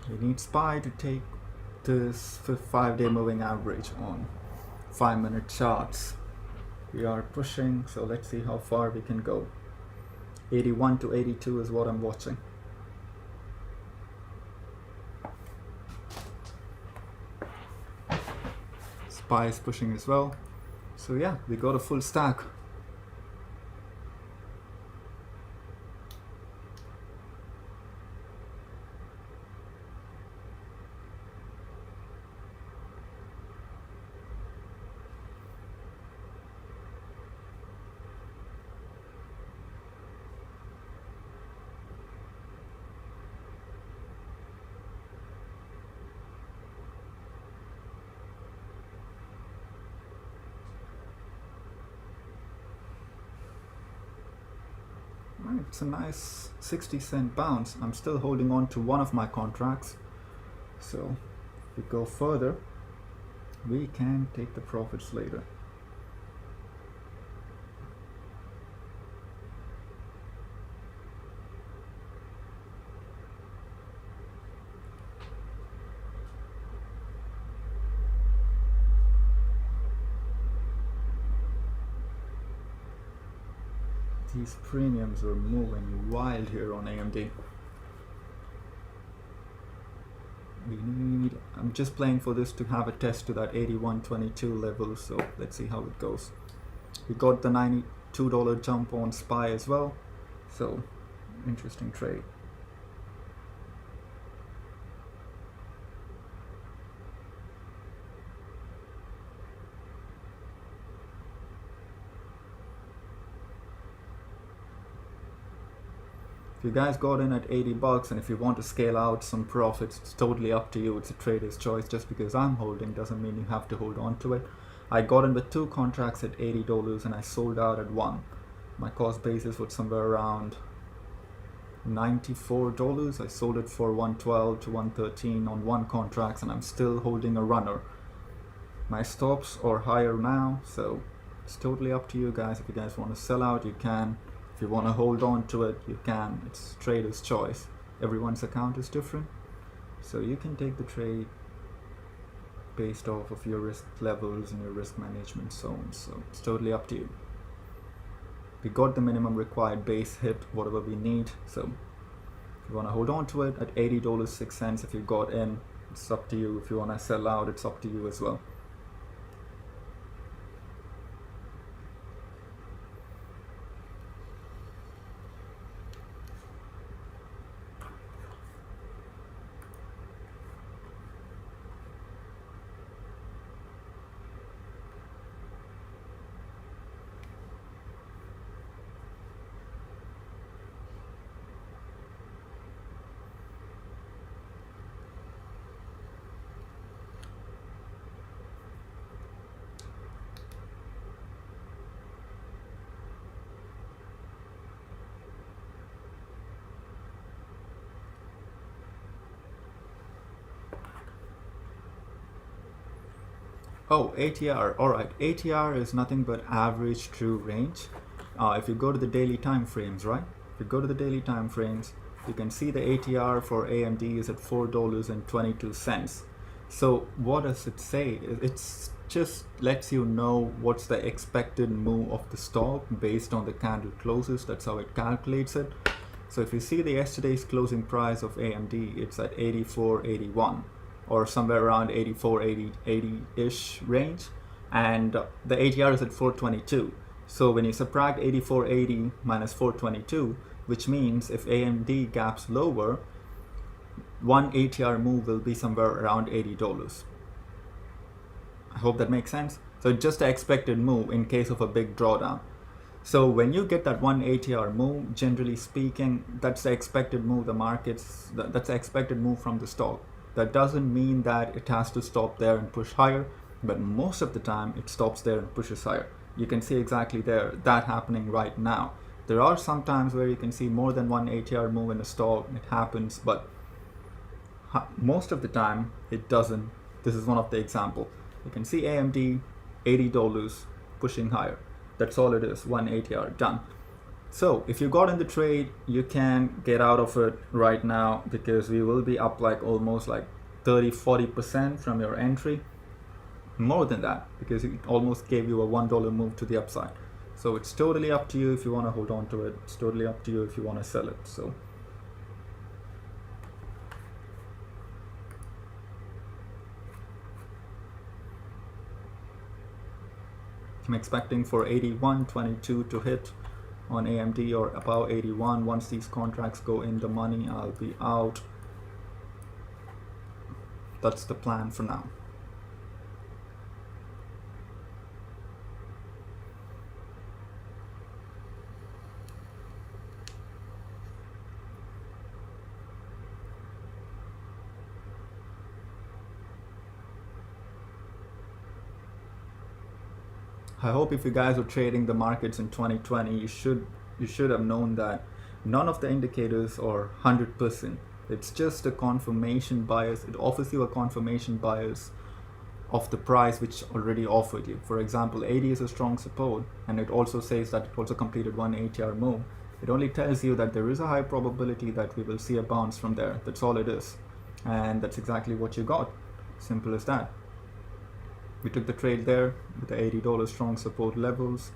We need SPY to take this 5-day moving average on 5-minute charts. We are pushing, so let's see how far we can go. 81 to 82 is what I'm watching. SPY is pushing as well. So yeah, we got a full stack. It's a nice 60-cent bounce. I'm still holding on to one of my contracts. So if we go further, we can take the profits later. These premiums are moving wild here on AMD. I'm just playing for this to have a test to that 81.22 level, so let's see how it goes. We got the $92 jump on SPY as well, so interesting trade. If you guys got in at 80 bucks and if you want to scale out some profits, it's totally up to you. It's a trader's choice. Just because I'm holding doesn't mean you have to hold on to it. I got in with 2 contracts at $80 and I sold out at 1. My cost basis was somewhere around $94. I sold it for $112 to $113 on 1 contract, and I'm still holding a runner. My stops are higher now, so it's totally up to you guys. If you guys want to sell out, you can. If you want to hold on to it, you can. It's trader's choice. Everyone's account is different, so you can take the trade based off of your risk levels and your risk management zones. So it's totally up to you. We got the minimum required base hit, whatever we need. So if you want to hold on to it at $80.06, if you got in, it's up to you. If you want to sell out, it's up to you as well. Oh, ATR. All right, ATR is nothing but average true range. If you go to the daily time frames, right? If you go to the daily time frames, you can see the ATR for AMD is at $4.22. So what does it say? It's just lets you know what's the expected move of the stock based on the candle closes. That's how it calculates it. So if you see the yesterday's closing price of AMD, it's at 84.81 or somewhere around 84.80-ish range, and the ATR is at 422. So when you subtract 84.80 minus 422, which means if AMD gaps lower, one ATR move will be somewhere around $80. I hope that makes sense. So just the expected move in case of a big drawdown. So when you get that one ATR move, generally speaking, that's the expected move the markets, that's the expected move from the stock. That doesn't mean that it has to stop there and push higher, but most of the time it stops there and pushes higher. You can see exactly that happening right now. There are some times where you can see more than one ATR move in a stock. It happens, but most of the time it doesn't. This is one of the examples. You can see AMD $80 pushing higher. That's all it is, one ATR, done. So if you got in the trade, you can get out of it right now because we will be up like almost like 30-40% from your entry. More than that, because it almost gave you a $1 move to the upside. So it's totally up to you if you want to hold on to it. It's totally up to you if you want to sell it. So I'm expecting for 81.22 to hit on AMD or above 81. Once these contracts go in the money, I'll be out. That's the plan for now. I hope if you guys are trading the markets in 2020, you should have known that none of the indicators are 100%. It's just a confirmation bias. It offers you a confirmation bias of the price which already offered you. For example, 80 is a strong support, and it also says that it also completed one ATR move. It only tells you that there is a high probability that we will see a bounce from there. That's all it is. And that's exactly what you got. Simple as that. We took the trade there with the $80 strong support levels,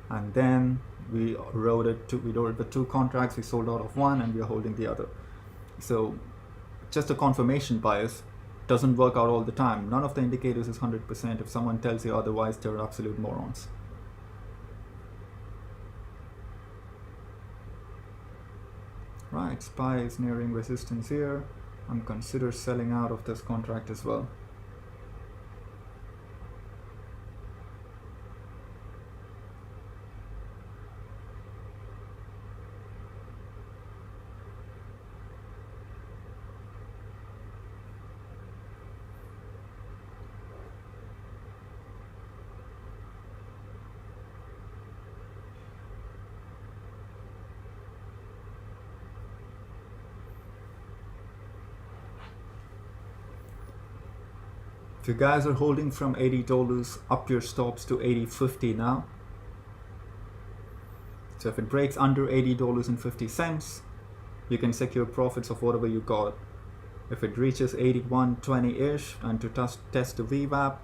and then we rode the two contracts. We sold out of one and we are holding the other. So just a confirmation bias doesn't work out all the time. None of the indicators is 100%. If someone tells you otherwise, they're absolute morons. Right, SPY is nearing resistance here. I'm consider selling out of this contract as well. If you guys are holding from $80, up your stops to $80.50 now. So if it breaks under $80.50, you can secure profits of whatever you got. If it reaches 81.20-ish and to test the VWAP,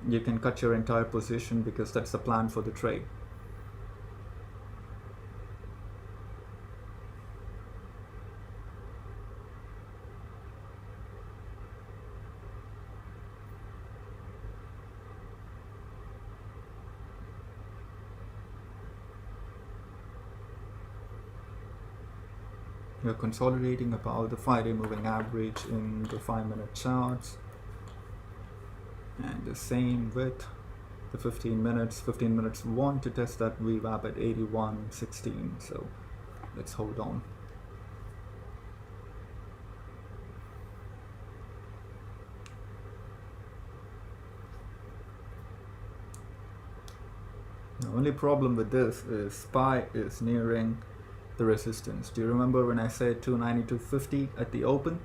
you can cut your entire position because that's the plan for the trade. We're consolidating about the 5-day moving average in the 5-minute charts, and the same with the 15 minutes. 15 minutes want to test that VWAP at 81.16, so let's hold on. The only problem with this is SPY is nearing the resistance. Do you remember when I said 292.50 at the open?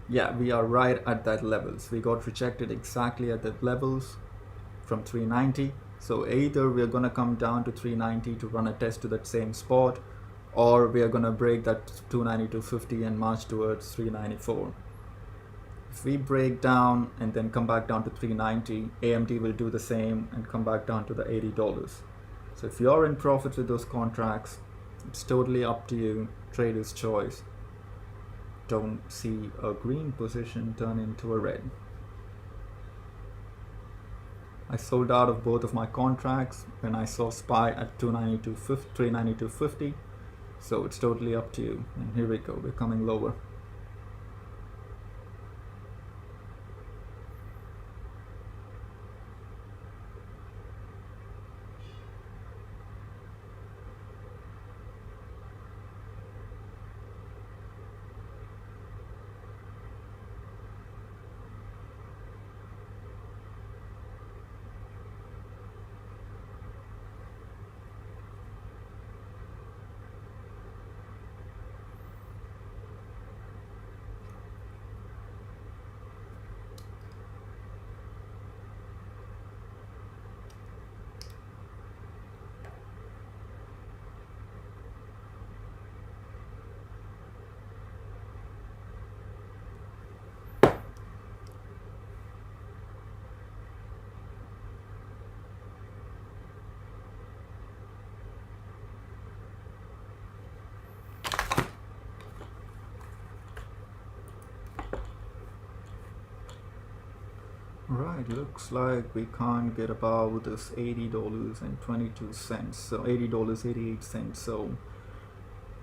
Yeah, we are right at that levels. We got rejected exactly at that levels from 390. So either we're gonna come down to 390 to run a test to that same spot, or we are gonna break that 292.50 and march towards 394. If we break down and then come back down to 390, AMD will do the same and come back down to the $80. So if you're in profit with those contracts, it's totally up to you, trader's choice. Don't see a green position turn into a red. I sold out of both of my contracts when I saw SPY at 392.50. So it's totally up to you. And here we go, we're coming lower. Right, looks like we can't get above this $80.22. So $80.88. So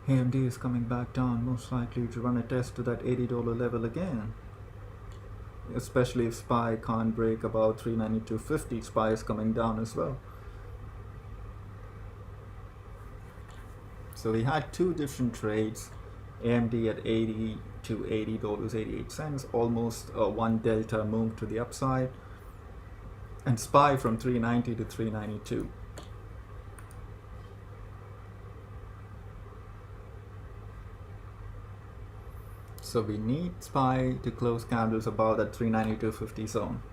AMD is coming back down, most likely to run a test to that $80 level again. Especially if SPY can't break about 392.50, SPY is coming down as well. So we had two different trades, AMD at $80 to $80.88, almost one delta move to the upside, and SPY from 390 to 392. So we need SPY to close candles above that 392.50 zone.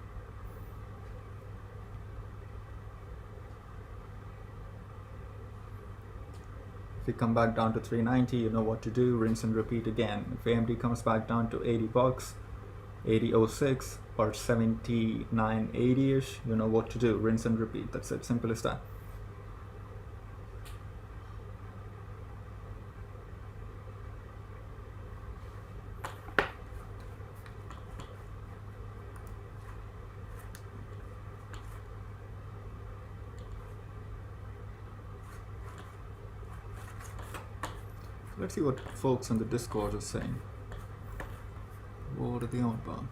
If we come back down to 390, you know what to do, rinse and repeat again. If AMD comes back down to 80 bucks, 80.06 or 79.80ish, you know what to do, rinse and repeat. That's it, simple as that. Let's see what folks on the Discord are saying. What are they on about?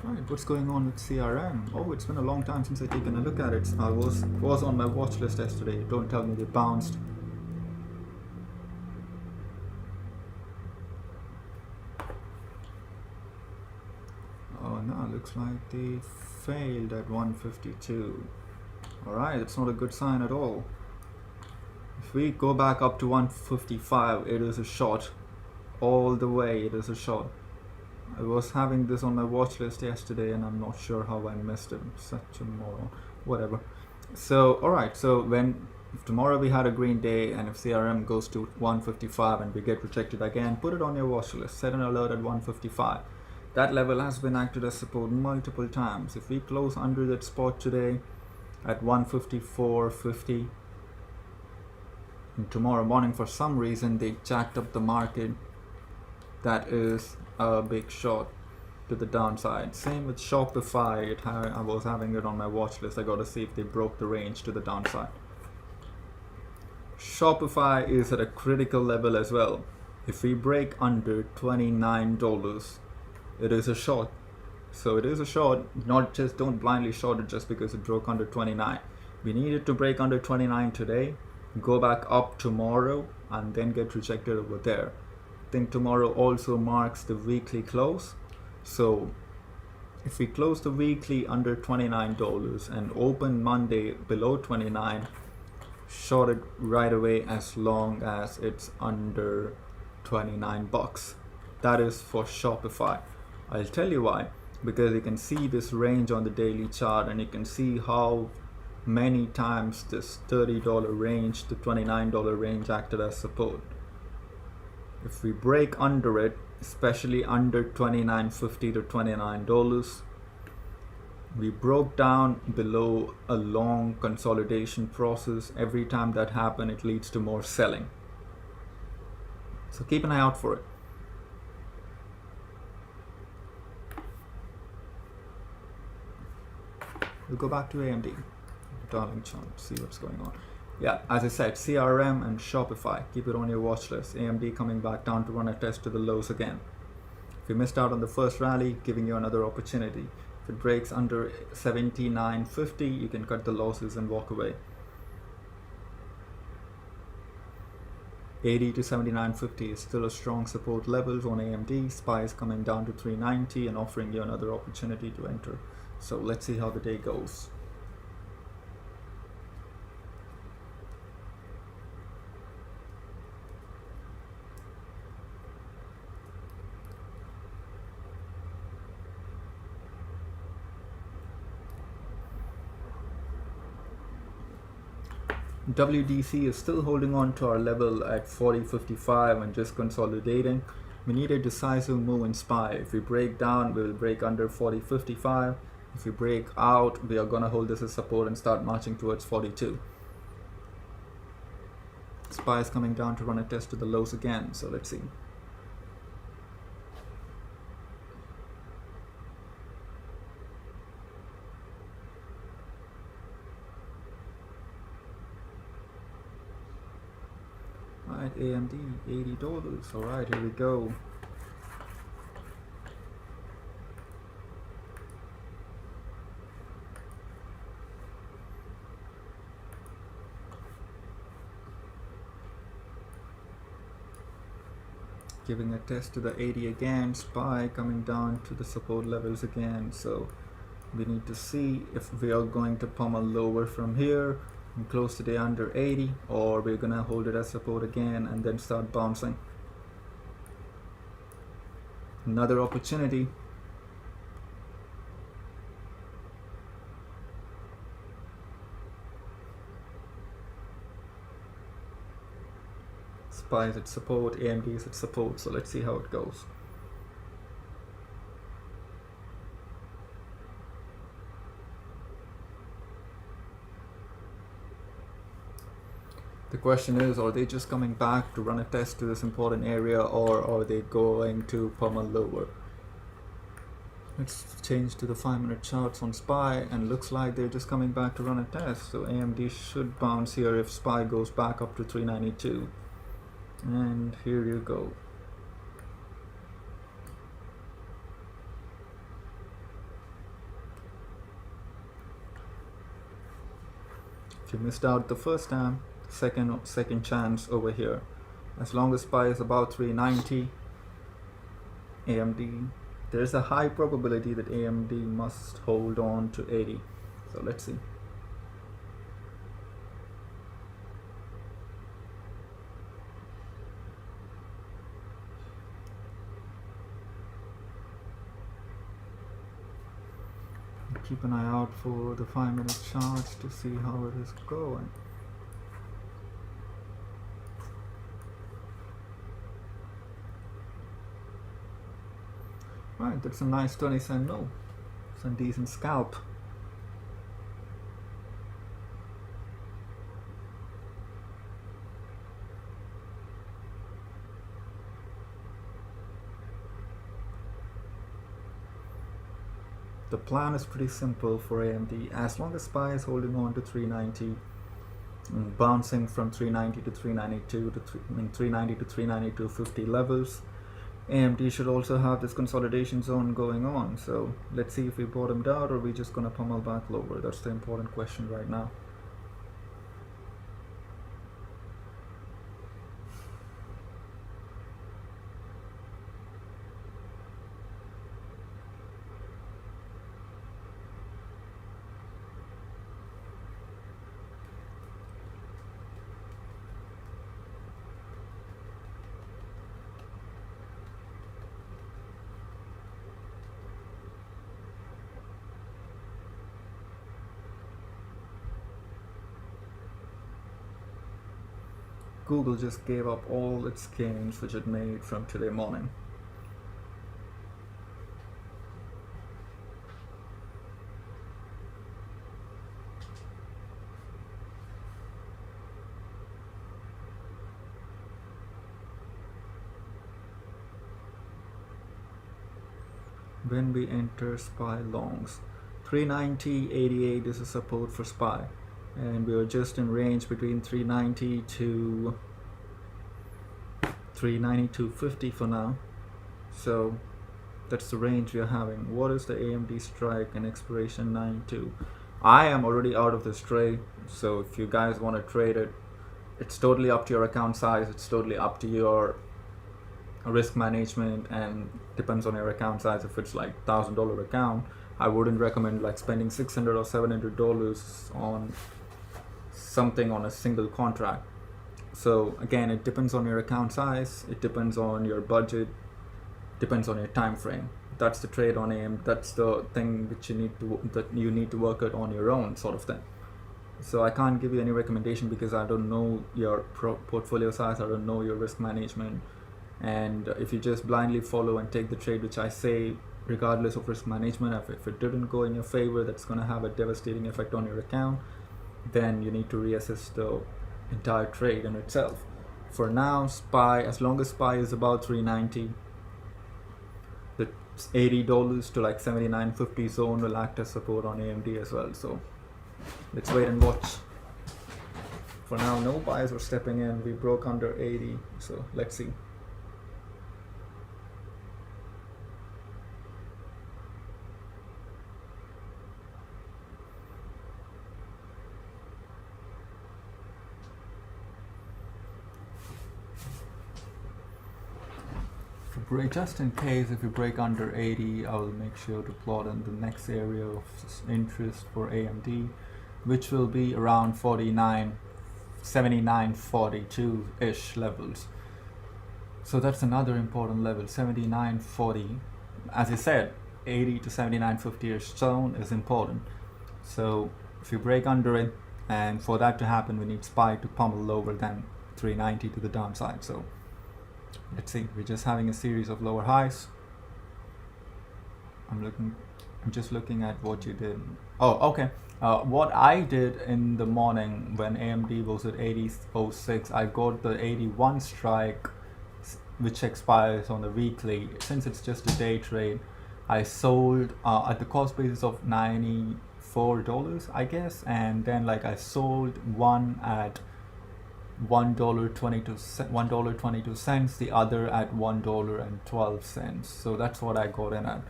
Right, what's going on with CRM? Oh, it's been a long time since I've taken a look at it. I was on my watch list yesterday. Don't tell me they bounced. Oh no, looks like they failed at 152. Alright, that's not a good sign at all. If we go back up to 155, it is a short. All the way, it is a short. I was having this on my watch list yesterday and I'm not sure how I missed it. Such a moron. Whatever. So, alright, so if tomorrow we had a green day and if CRM goes to 155 and we get rejected again, put it on your watch list. Set an alert at 155. That level has been acted as support multiple times. If we close under that spot today, at 154.50, and tomorrow morning for some reason they jacked up the market, that is a big short to the downside. Same with Shopify, I was having it on my watch list. I got to see if they broke the range to the downside. Shopify is at a critical level as well. If we break under $29, it is a short. So it is a short, don't blindly short it just because it broke under 29. We need it to break under 29 today, go back up tomorrow and then get rejected over there. I think tomorrow also marks the weekly close. So if we close the weekly under $29 and open Monday below 29, short it right away as long as it's under 29 bucks. That is for Shopify. I'll tell you why. Because you can see this range on the daily chart, and you can see how many times this $30 range to $29 range acted as support. If we break under it, especially under $29.50 to $29, we broke down below a long consolidation process. Every time that happens, it leads to more selling. So keep an eye out for it. We'll go back to AMD, darling chart, see what's going on. Yeah, as I said, CRM and Shopify, keep it on your watch list. AMD coming back down to run a test to the lows again. If you missed out on the first rally, giving you another opportunity. If it breaks under 79.50, you can cut the losses and walk away. 80 to 79.50 is still a strong support levels on AMD. SPY is coming down to 390 and offering you another opportunity to enter. So let's see how the day goes. WDC is still holding on to our level at 40.55 and just consolidating. We need a decisive move in SPY. If we break down, we will break under 40.55. If we break out, we are going to hold this as support and start marching towards 42. SPY is coming down to run a test to the lows again, so let's see. Alright, AMD, $80. Alright, here we go. Giving a test to the 80 again, SPY coming down to the support levels again. So we need to see if we are going to pummel lower from here and close today under 80, or we're gonna hold it as support again and then start bouncing. Another opportunity. SPY is at support, AMD is at support, so let's see how it goes. The question is, are they just coming back to run a test to this important area, or are they going to pummel lower? Let's change to the 5-minute charts on SPY, and looks like they're just coming back to run a test. So AMD should bounce here if SPY goes back up to 392. And here you go. If you missed out the first time, second chance over here. As long as SPY is about 390, AMD, there's a high probability that AMD must hold on to 80. So let's see. Keep an eye out for the 5-minute charts to see how it is going. Right, that's a nice 20-cent move. Some decent scalp. The plan is pretty simple for AMD. As long as SPY is holding on to 390, bouncing from 390 to 392 to 390 to 392.50 levels, AMD should also have this consolidation zone going on. So let's see if we bottomed out, or we just gonna pummel back lower. That's the important question right now. Google just gave up all its gains which it made from today morning. When we enter SPY longs, 390.88 is a support for SPY, and we are just in range between 390 to 392.50 for now. So that's the range we are having. What is the AMD strike and expiration 92? I am already out of this trade, so if you guys want to trade it, it's totally up to your account size, it's totally up to your risk management, and depends on your account size. If it's like $1,000 account, I wouldn't recommend like spending $600 or $700 on something on a single contract. So again, it depends on your account size, it depends on your budget, depends on your time frame. That's the trade on AM. That's the thing which you need to work out on your own, sort of thing. So I can't give you any recommendation because I don't know your portfolio size, I don't know your risk management. And if you just blindly follow and take the trade which I say, regardless of risk management, if it didn't go in your favor, that's going to have a devastating effect on your account, then you need to reassess the entire trade in itself. For now, SPY, as long as SPY is about 390, the $80 to like 79.50 zone will act as support on AMD as well. So let's wait and watch. For now, no buyers are stepping in. We broke under 80, so let's see. Just in case, if you break under 80, I will make sure to plot in the next area of interest for AMD, which will be around 79.42-ish levels. So that's another important level, 79.40. As I said, 80 to 79.50-ish zone is important. So if you break under it, and for that to happen, we need SPY to pummel lower than 390 to the downside. So let's see, we're just having a series of lower highs. I'm just looking at what you did. Oh, okay. What I did in the morning when AMD was at 80.06, I got the 81 strike, which expires on the weekly. Since it's just a day trade, I sold at the cost basis of $94, I guess, and then like I sold one at $1.22, the other at $1.12. So that's what I got in at,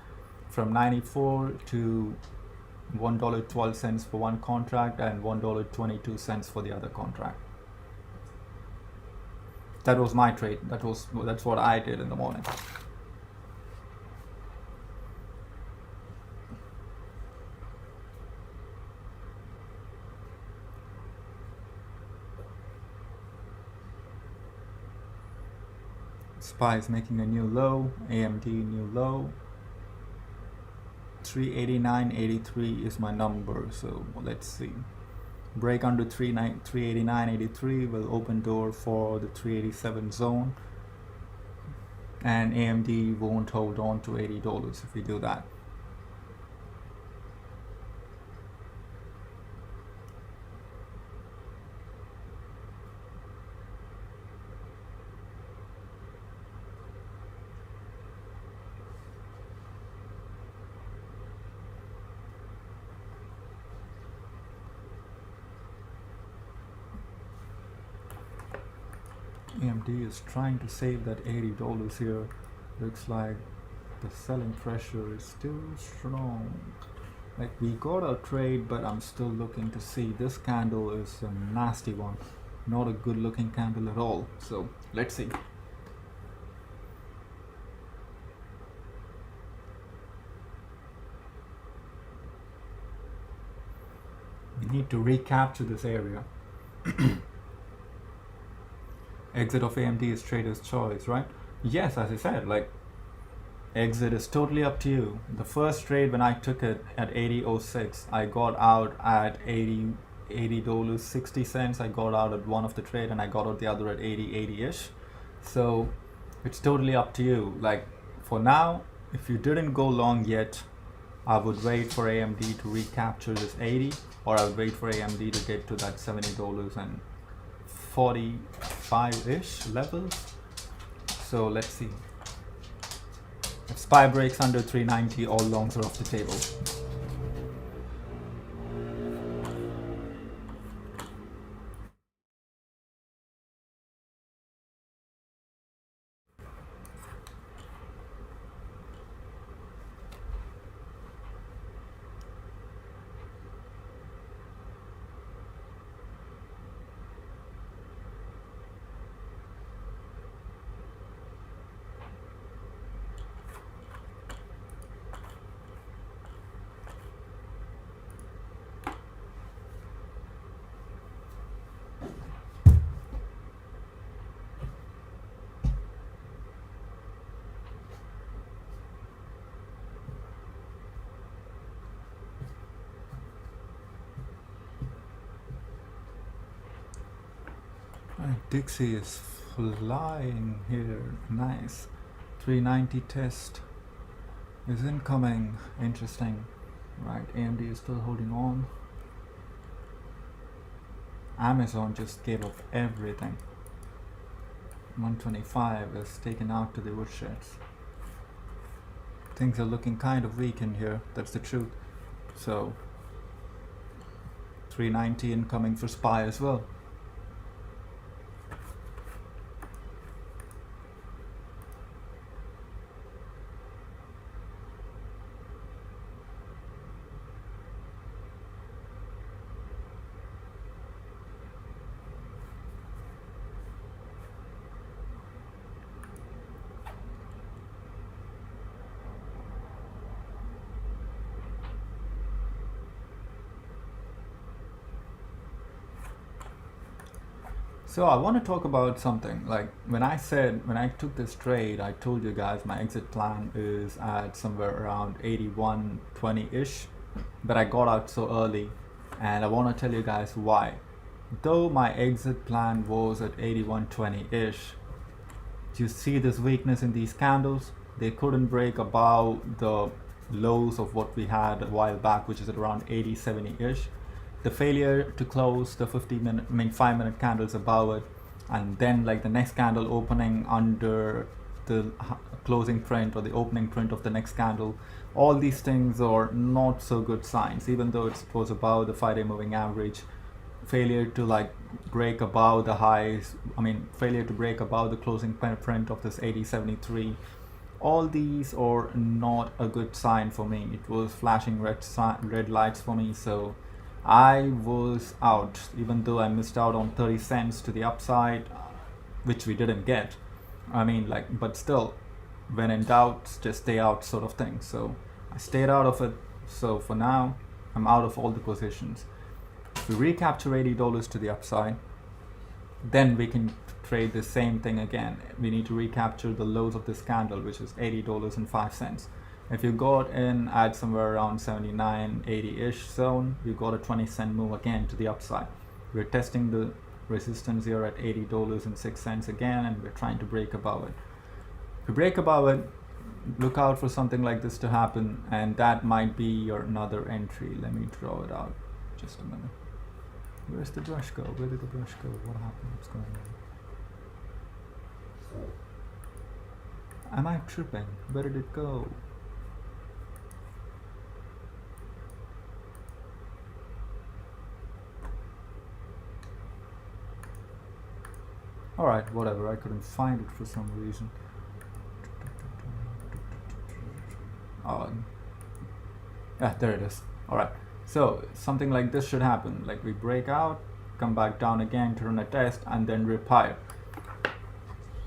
from 94 to $1.12 for one contract and $1.22 for the other contract. That was my trade. That's what I did in the morning. SPY is making a new low, AMD new low. 389.83 is my number, so let's see. Break under 389.83 will open door for the 387 zone, and AMD won't hold on to $80 if we do that. AMD is trying to save that $80 here. Looks like the selling pressure is still strong. Like, we got a trade, but I'm still looking to see. This candle is a nasty one, not a good looking candle at all. So let's see. We need to recapture this area. Exit of AMD is trader's choice, right? Yes, as I said, like, exit is totally up to you. The first trade when I took it at 80.06, I got out at 80, $80 60 cents. I got out at one of the trade and I got out the other at 80-ish. So it's totally up to you. Like for now, if you didn't go long yet, I would wait for AMD to recapture this 80, or I would wait for AMD to get to that $70.45-ish levels. So let's see. If SPY breaks under 390, all longs are off the table. Dixie is flying here. Nice. 390 test is incoming. Interesting. Right, AMD is still holding on. Amazon just gave up everything. 125 is taken out to the woodsheds. Things are looking kind of weak in here. That's the truth. So 390 incoming for SPY as well. So I want to talk about something. Like when I took this trade, I told you guys my exit plan is at somewhere around 81.20-ish, but I got out so early, and I want to tell you guys why. Though my exit plan was at 81.20-ish, you see this weakness in these candles. They couldn't break above the lows of what we had a while back, which is at around 80.70-ish. The failure to close the 5-minute candles above it, and then like the next candle opening under the closing print or the opening print of the next candle, all these things are not so good signs. Even though it was above the 5-day moving average, failure to like break above the highs, failure to break above the closing print of this 80.73, all these are not a good sign for me. It was flashing red lights for me. So I was out, even though I missed out on 30 cents to the upside, which we didn't get. But still, when in doubt, just stay out sort of thing. So I stayed out of it. So for now, I'm out of all the positions. If we recapture $80 to the upside, then we can trade the same thing again. We need to recapture the lows of this candle, which is $80.05. If you got in at somewhere around 79, 80-ish zone, you got a 20-cent move again to the upside. We're testing the resistance here at $80.06 again, and we're trying to break above it. If we break above it, look out for something like this to happen, and that might be your another entry. Let me draw it out. Just a minute. Where's the brush go? Where did the brush go? What happened? What's going on? Am I tripping? Where did it go? Alright, whatever, I couldn't find it for some reason. Yeah, there it is. Alright, so something like this should happen. Like we break out, come back down again to run a test, and then rip higher.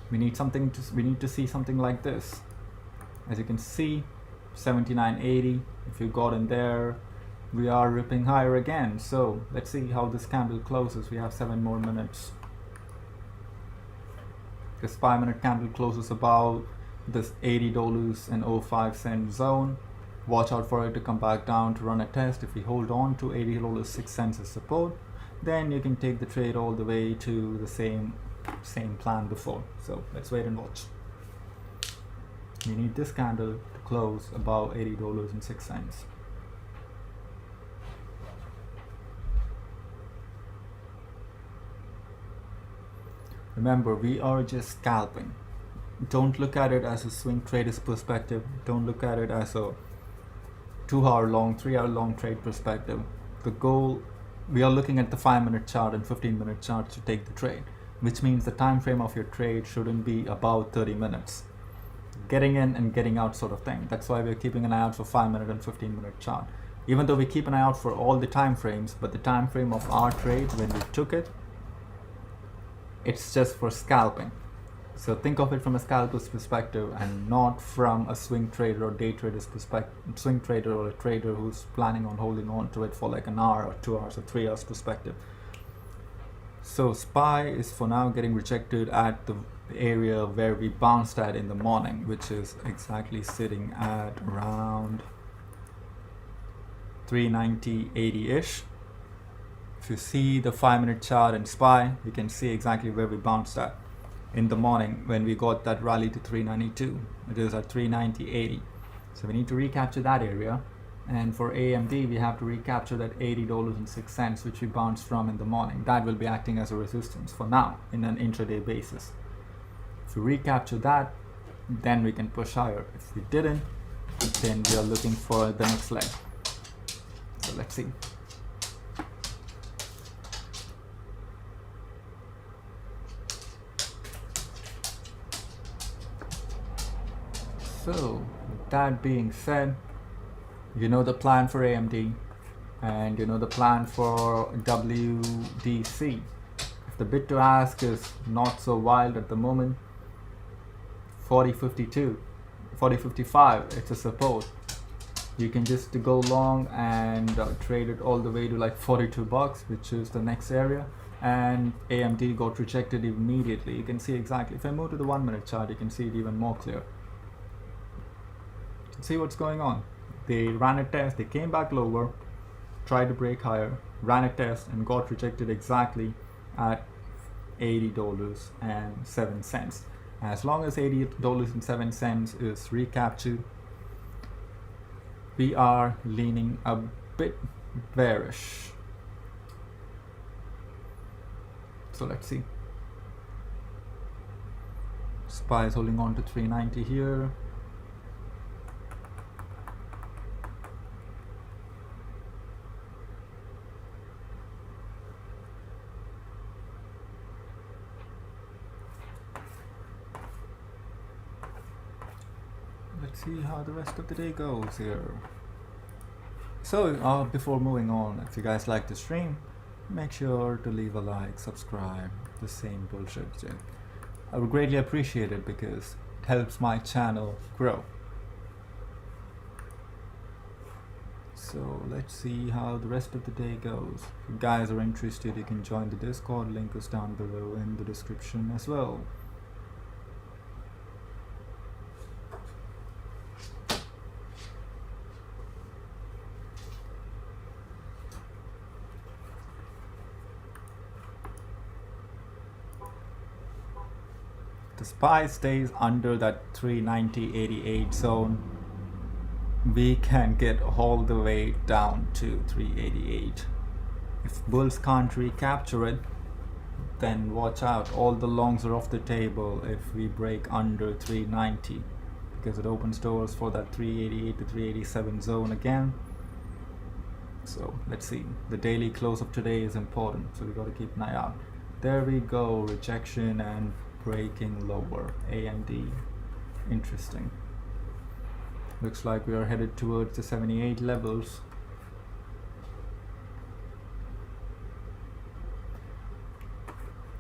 We need to see something like this. As you can see, 79.80. If you got in there, we are ripping higher again. So let's see how this candle closes. We have 7 more minutes. This 5-minute candle closes above this $80.05 zone. watch out for it to come back down to run a test. If we hold on to $80.06 as support, then you can take the trade all the way to the same plan before. So let's wait and watch. We need this candle to close above $80.06. Remember, we are just scalping. Don't look at it as a swing trader's perspective. Don't look at it as a 2-hour long, 3-hour long trade perspective. The goal, we are looking at the 5-minute chart and 15-minute charts to take the trade, which means the time frame of your trade shouldn't be about 30 minutes. Getting in and getting out sort of thing. That's why we're keeping an eye out for 5-minute and 15-minute chart. Even though we keep an eye out for all the time frames, but the time frame of our trade when we took it, it's just for scalping. So think of it from a scalper's perspective and not from a swing trader or day trader's perspective. Swing trader or a trader who's planning on holding on to it for like an hour or 2 hours or 3 hours perspective. So SPY is for now getting rejected at the area where we bounced at in the morning, which is exactly sitting at around 390.80-ish. If you see the 5-minute chart in SPY, you can see exactly where we bounced at in the morning when we got that rally to 392. It is at 390.80. So we need to recapture that area. And for AMD, we have to recapture that $80.06, which we bounced from in the morning. That will be acting as a resistance for now in an intraday basis. If we recapture that, then we can push higher. If we didn't, then we are looking for the next leg. So let's see. So, with that being said, you know the plan for AMD and you know the plan for WDC. If the bid to ask is not so wild at the moment, 40.52, 40.55, it's a support. You can just go long and trade it all the way to like $42, which is the next area. And AMD got rejected immediately. You can see exactly. If I move to the 1-minute chart, you can see it even more clear. See what's going on. They ran a test, they came back lower, tried to break higher, ran a test and got rejected exactly at $80.07. As long as $80.07 is recaptured, we are leaning a bit bearish. So let's see. SPY is holding on to 390 here. Let's see how the rest of the day goes here. So before moving on, if you guys like the stream, make sure to leave a like, subscribe, the same bullshit. I would greatly appreciate it because it helps my channel grow. So let's see how the rest of the day goes. If you guys are interested, you can join the Discord. Link is down below in the description as well. The SPY stays under that 390.88 zone, we can get all the way down to 388. If bulls can't recapture it, then watch out. All the longs are off the table if we break under 390, because it opens doors for that 388 to 387 zone again. So let's see. The daily close of today is important, so we got to keep an eye out. There we go, rejection and breaking lower. AMD, interesting. Looks like we are headed towards the 78 levels.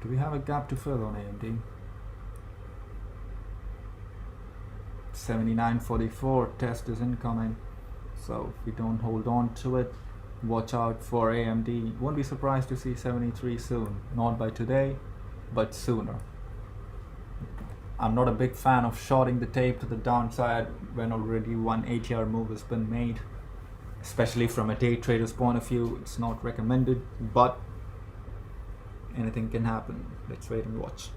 Do we have a gap to fill on AMD? 79.44 test is incoming, so if we don't hold on to it, watch out for AMD. Won't be surprised to see 73 soon. Not by today, but sooner. I'm not a big fan of shorting the tape to the downside when already one ATR move has been made, especially from a day trader's point of view. It's not recommended, but anything can happen. Let's wait and watch.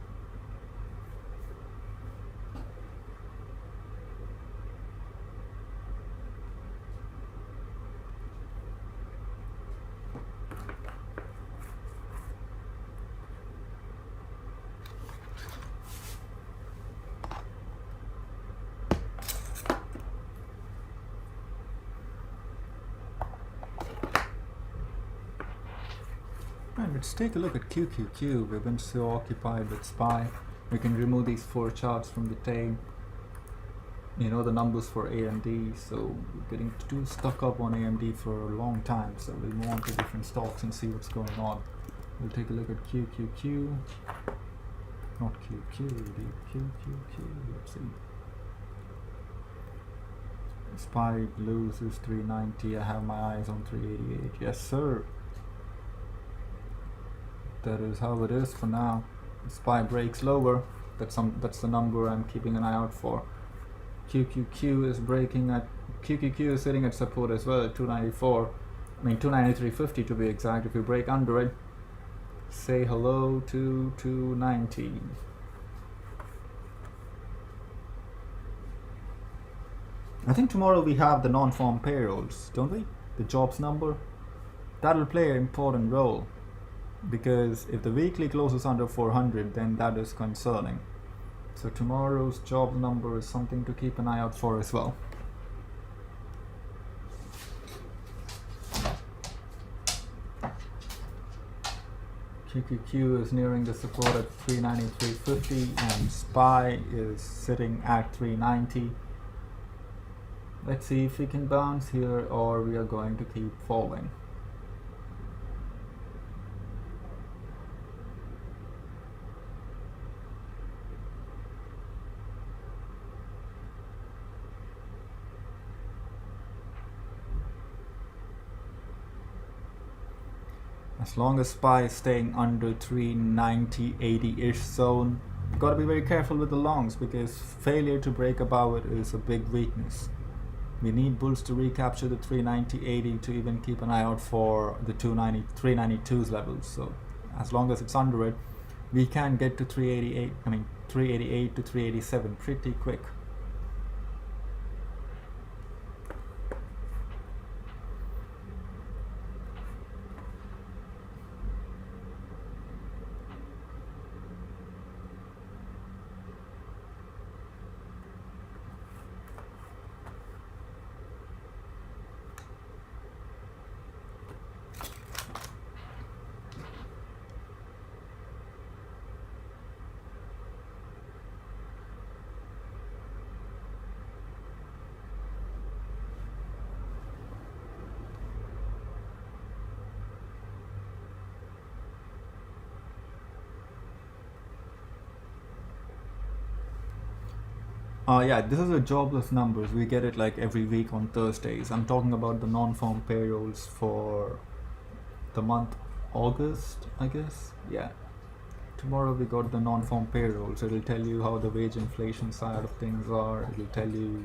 And let's take a look at QQQ. We've been so occupied with SPY. We can remove these 4 charts from the tape. You know the numbers for AMD, so we're getting too stuck up on AMD for a long time. So we'll move on to different stocks and see what's going on. We'll take a look at QQQ. Not QQ, QQQ. Let's see. SPY loses 390. I have my eyes on 388. Yes, sir. That is how it is for now. SPY breaks lower. That's the number I'm keeping an eye out for. QQQ is breaking at QQQ is sitting at support as well at 294. I mean 293.50 to be exact. If you break under it, say hello to 290. I think tomorrow we have the non-farm payrolls, don't we? The jobs number. That'll play an important role, because if the weekly closes under 400, then that is concerning. So tomorrow's job number is something to keep an eye out for as well. QQQ is nearing the support at 393.50 and SPY is sitting at 390. Let's see if we can bounce here or we are going to keep falling. As long as SPY is staying under 390, 80-ish zone, you've got to be very careful with the longs, because failure to break above it is a big weakness. We need bulls to recapture the 390, 80 to even keep an eye out for the 392's levels. So as long as it's under it, we can get to 388 to 387 pretty quick. Yeah, this is a jobless numbers. We get it like every week on Thursdays. I'm talking about the non-farm payrolls for the month August, I guess. Yeah. Tomorrow we got the non-farm payrolls. It'll tell you how the wage inflation side of things are. It'll tell you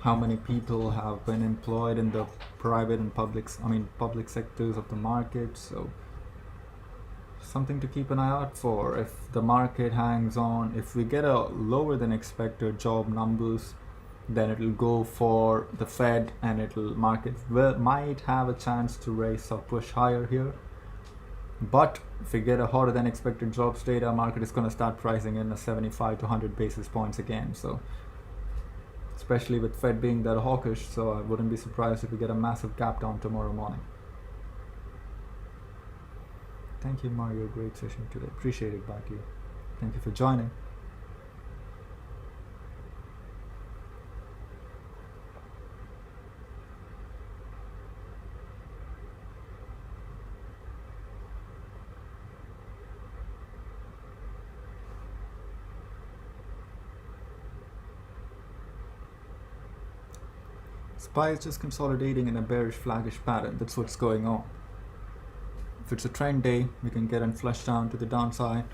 how many people have been employed in the private and public sectors of the market. So something to keep an eye out for. If the market hangs on, if we get a lower than expected job numbers, then it'll go for the Fed, and might have a chance to raise or push higher here. But if we get a hotter than expected jobs data, market is going to start pricing in a 75 to 100 basis points again. So especially with Fed being that hawkish, so I wouldn't be surprised if we get a massive gap down tomorrow morning. Thank you, Mario. Great session today. Appreciate it, back to you. Thank you for joining. SPY is just consolidating in a bearish flaggish pattern. That's what's going on. If it's a trend day, we can get and flush down to the downside.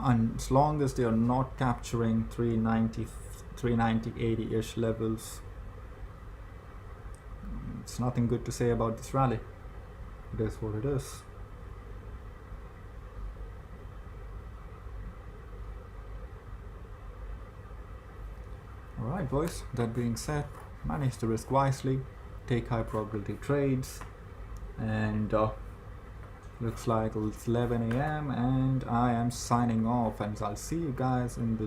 and as long as they are not capturing 390, 80-ish levels, it's nothing good to say about this rally. It is what it is. Alright boys, that being said, manage the risk wisely, take high probability trades, and looks like it's 11 a.m. and I am signing off, and I'll see you guys in the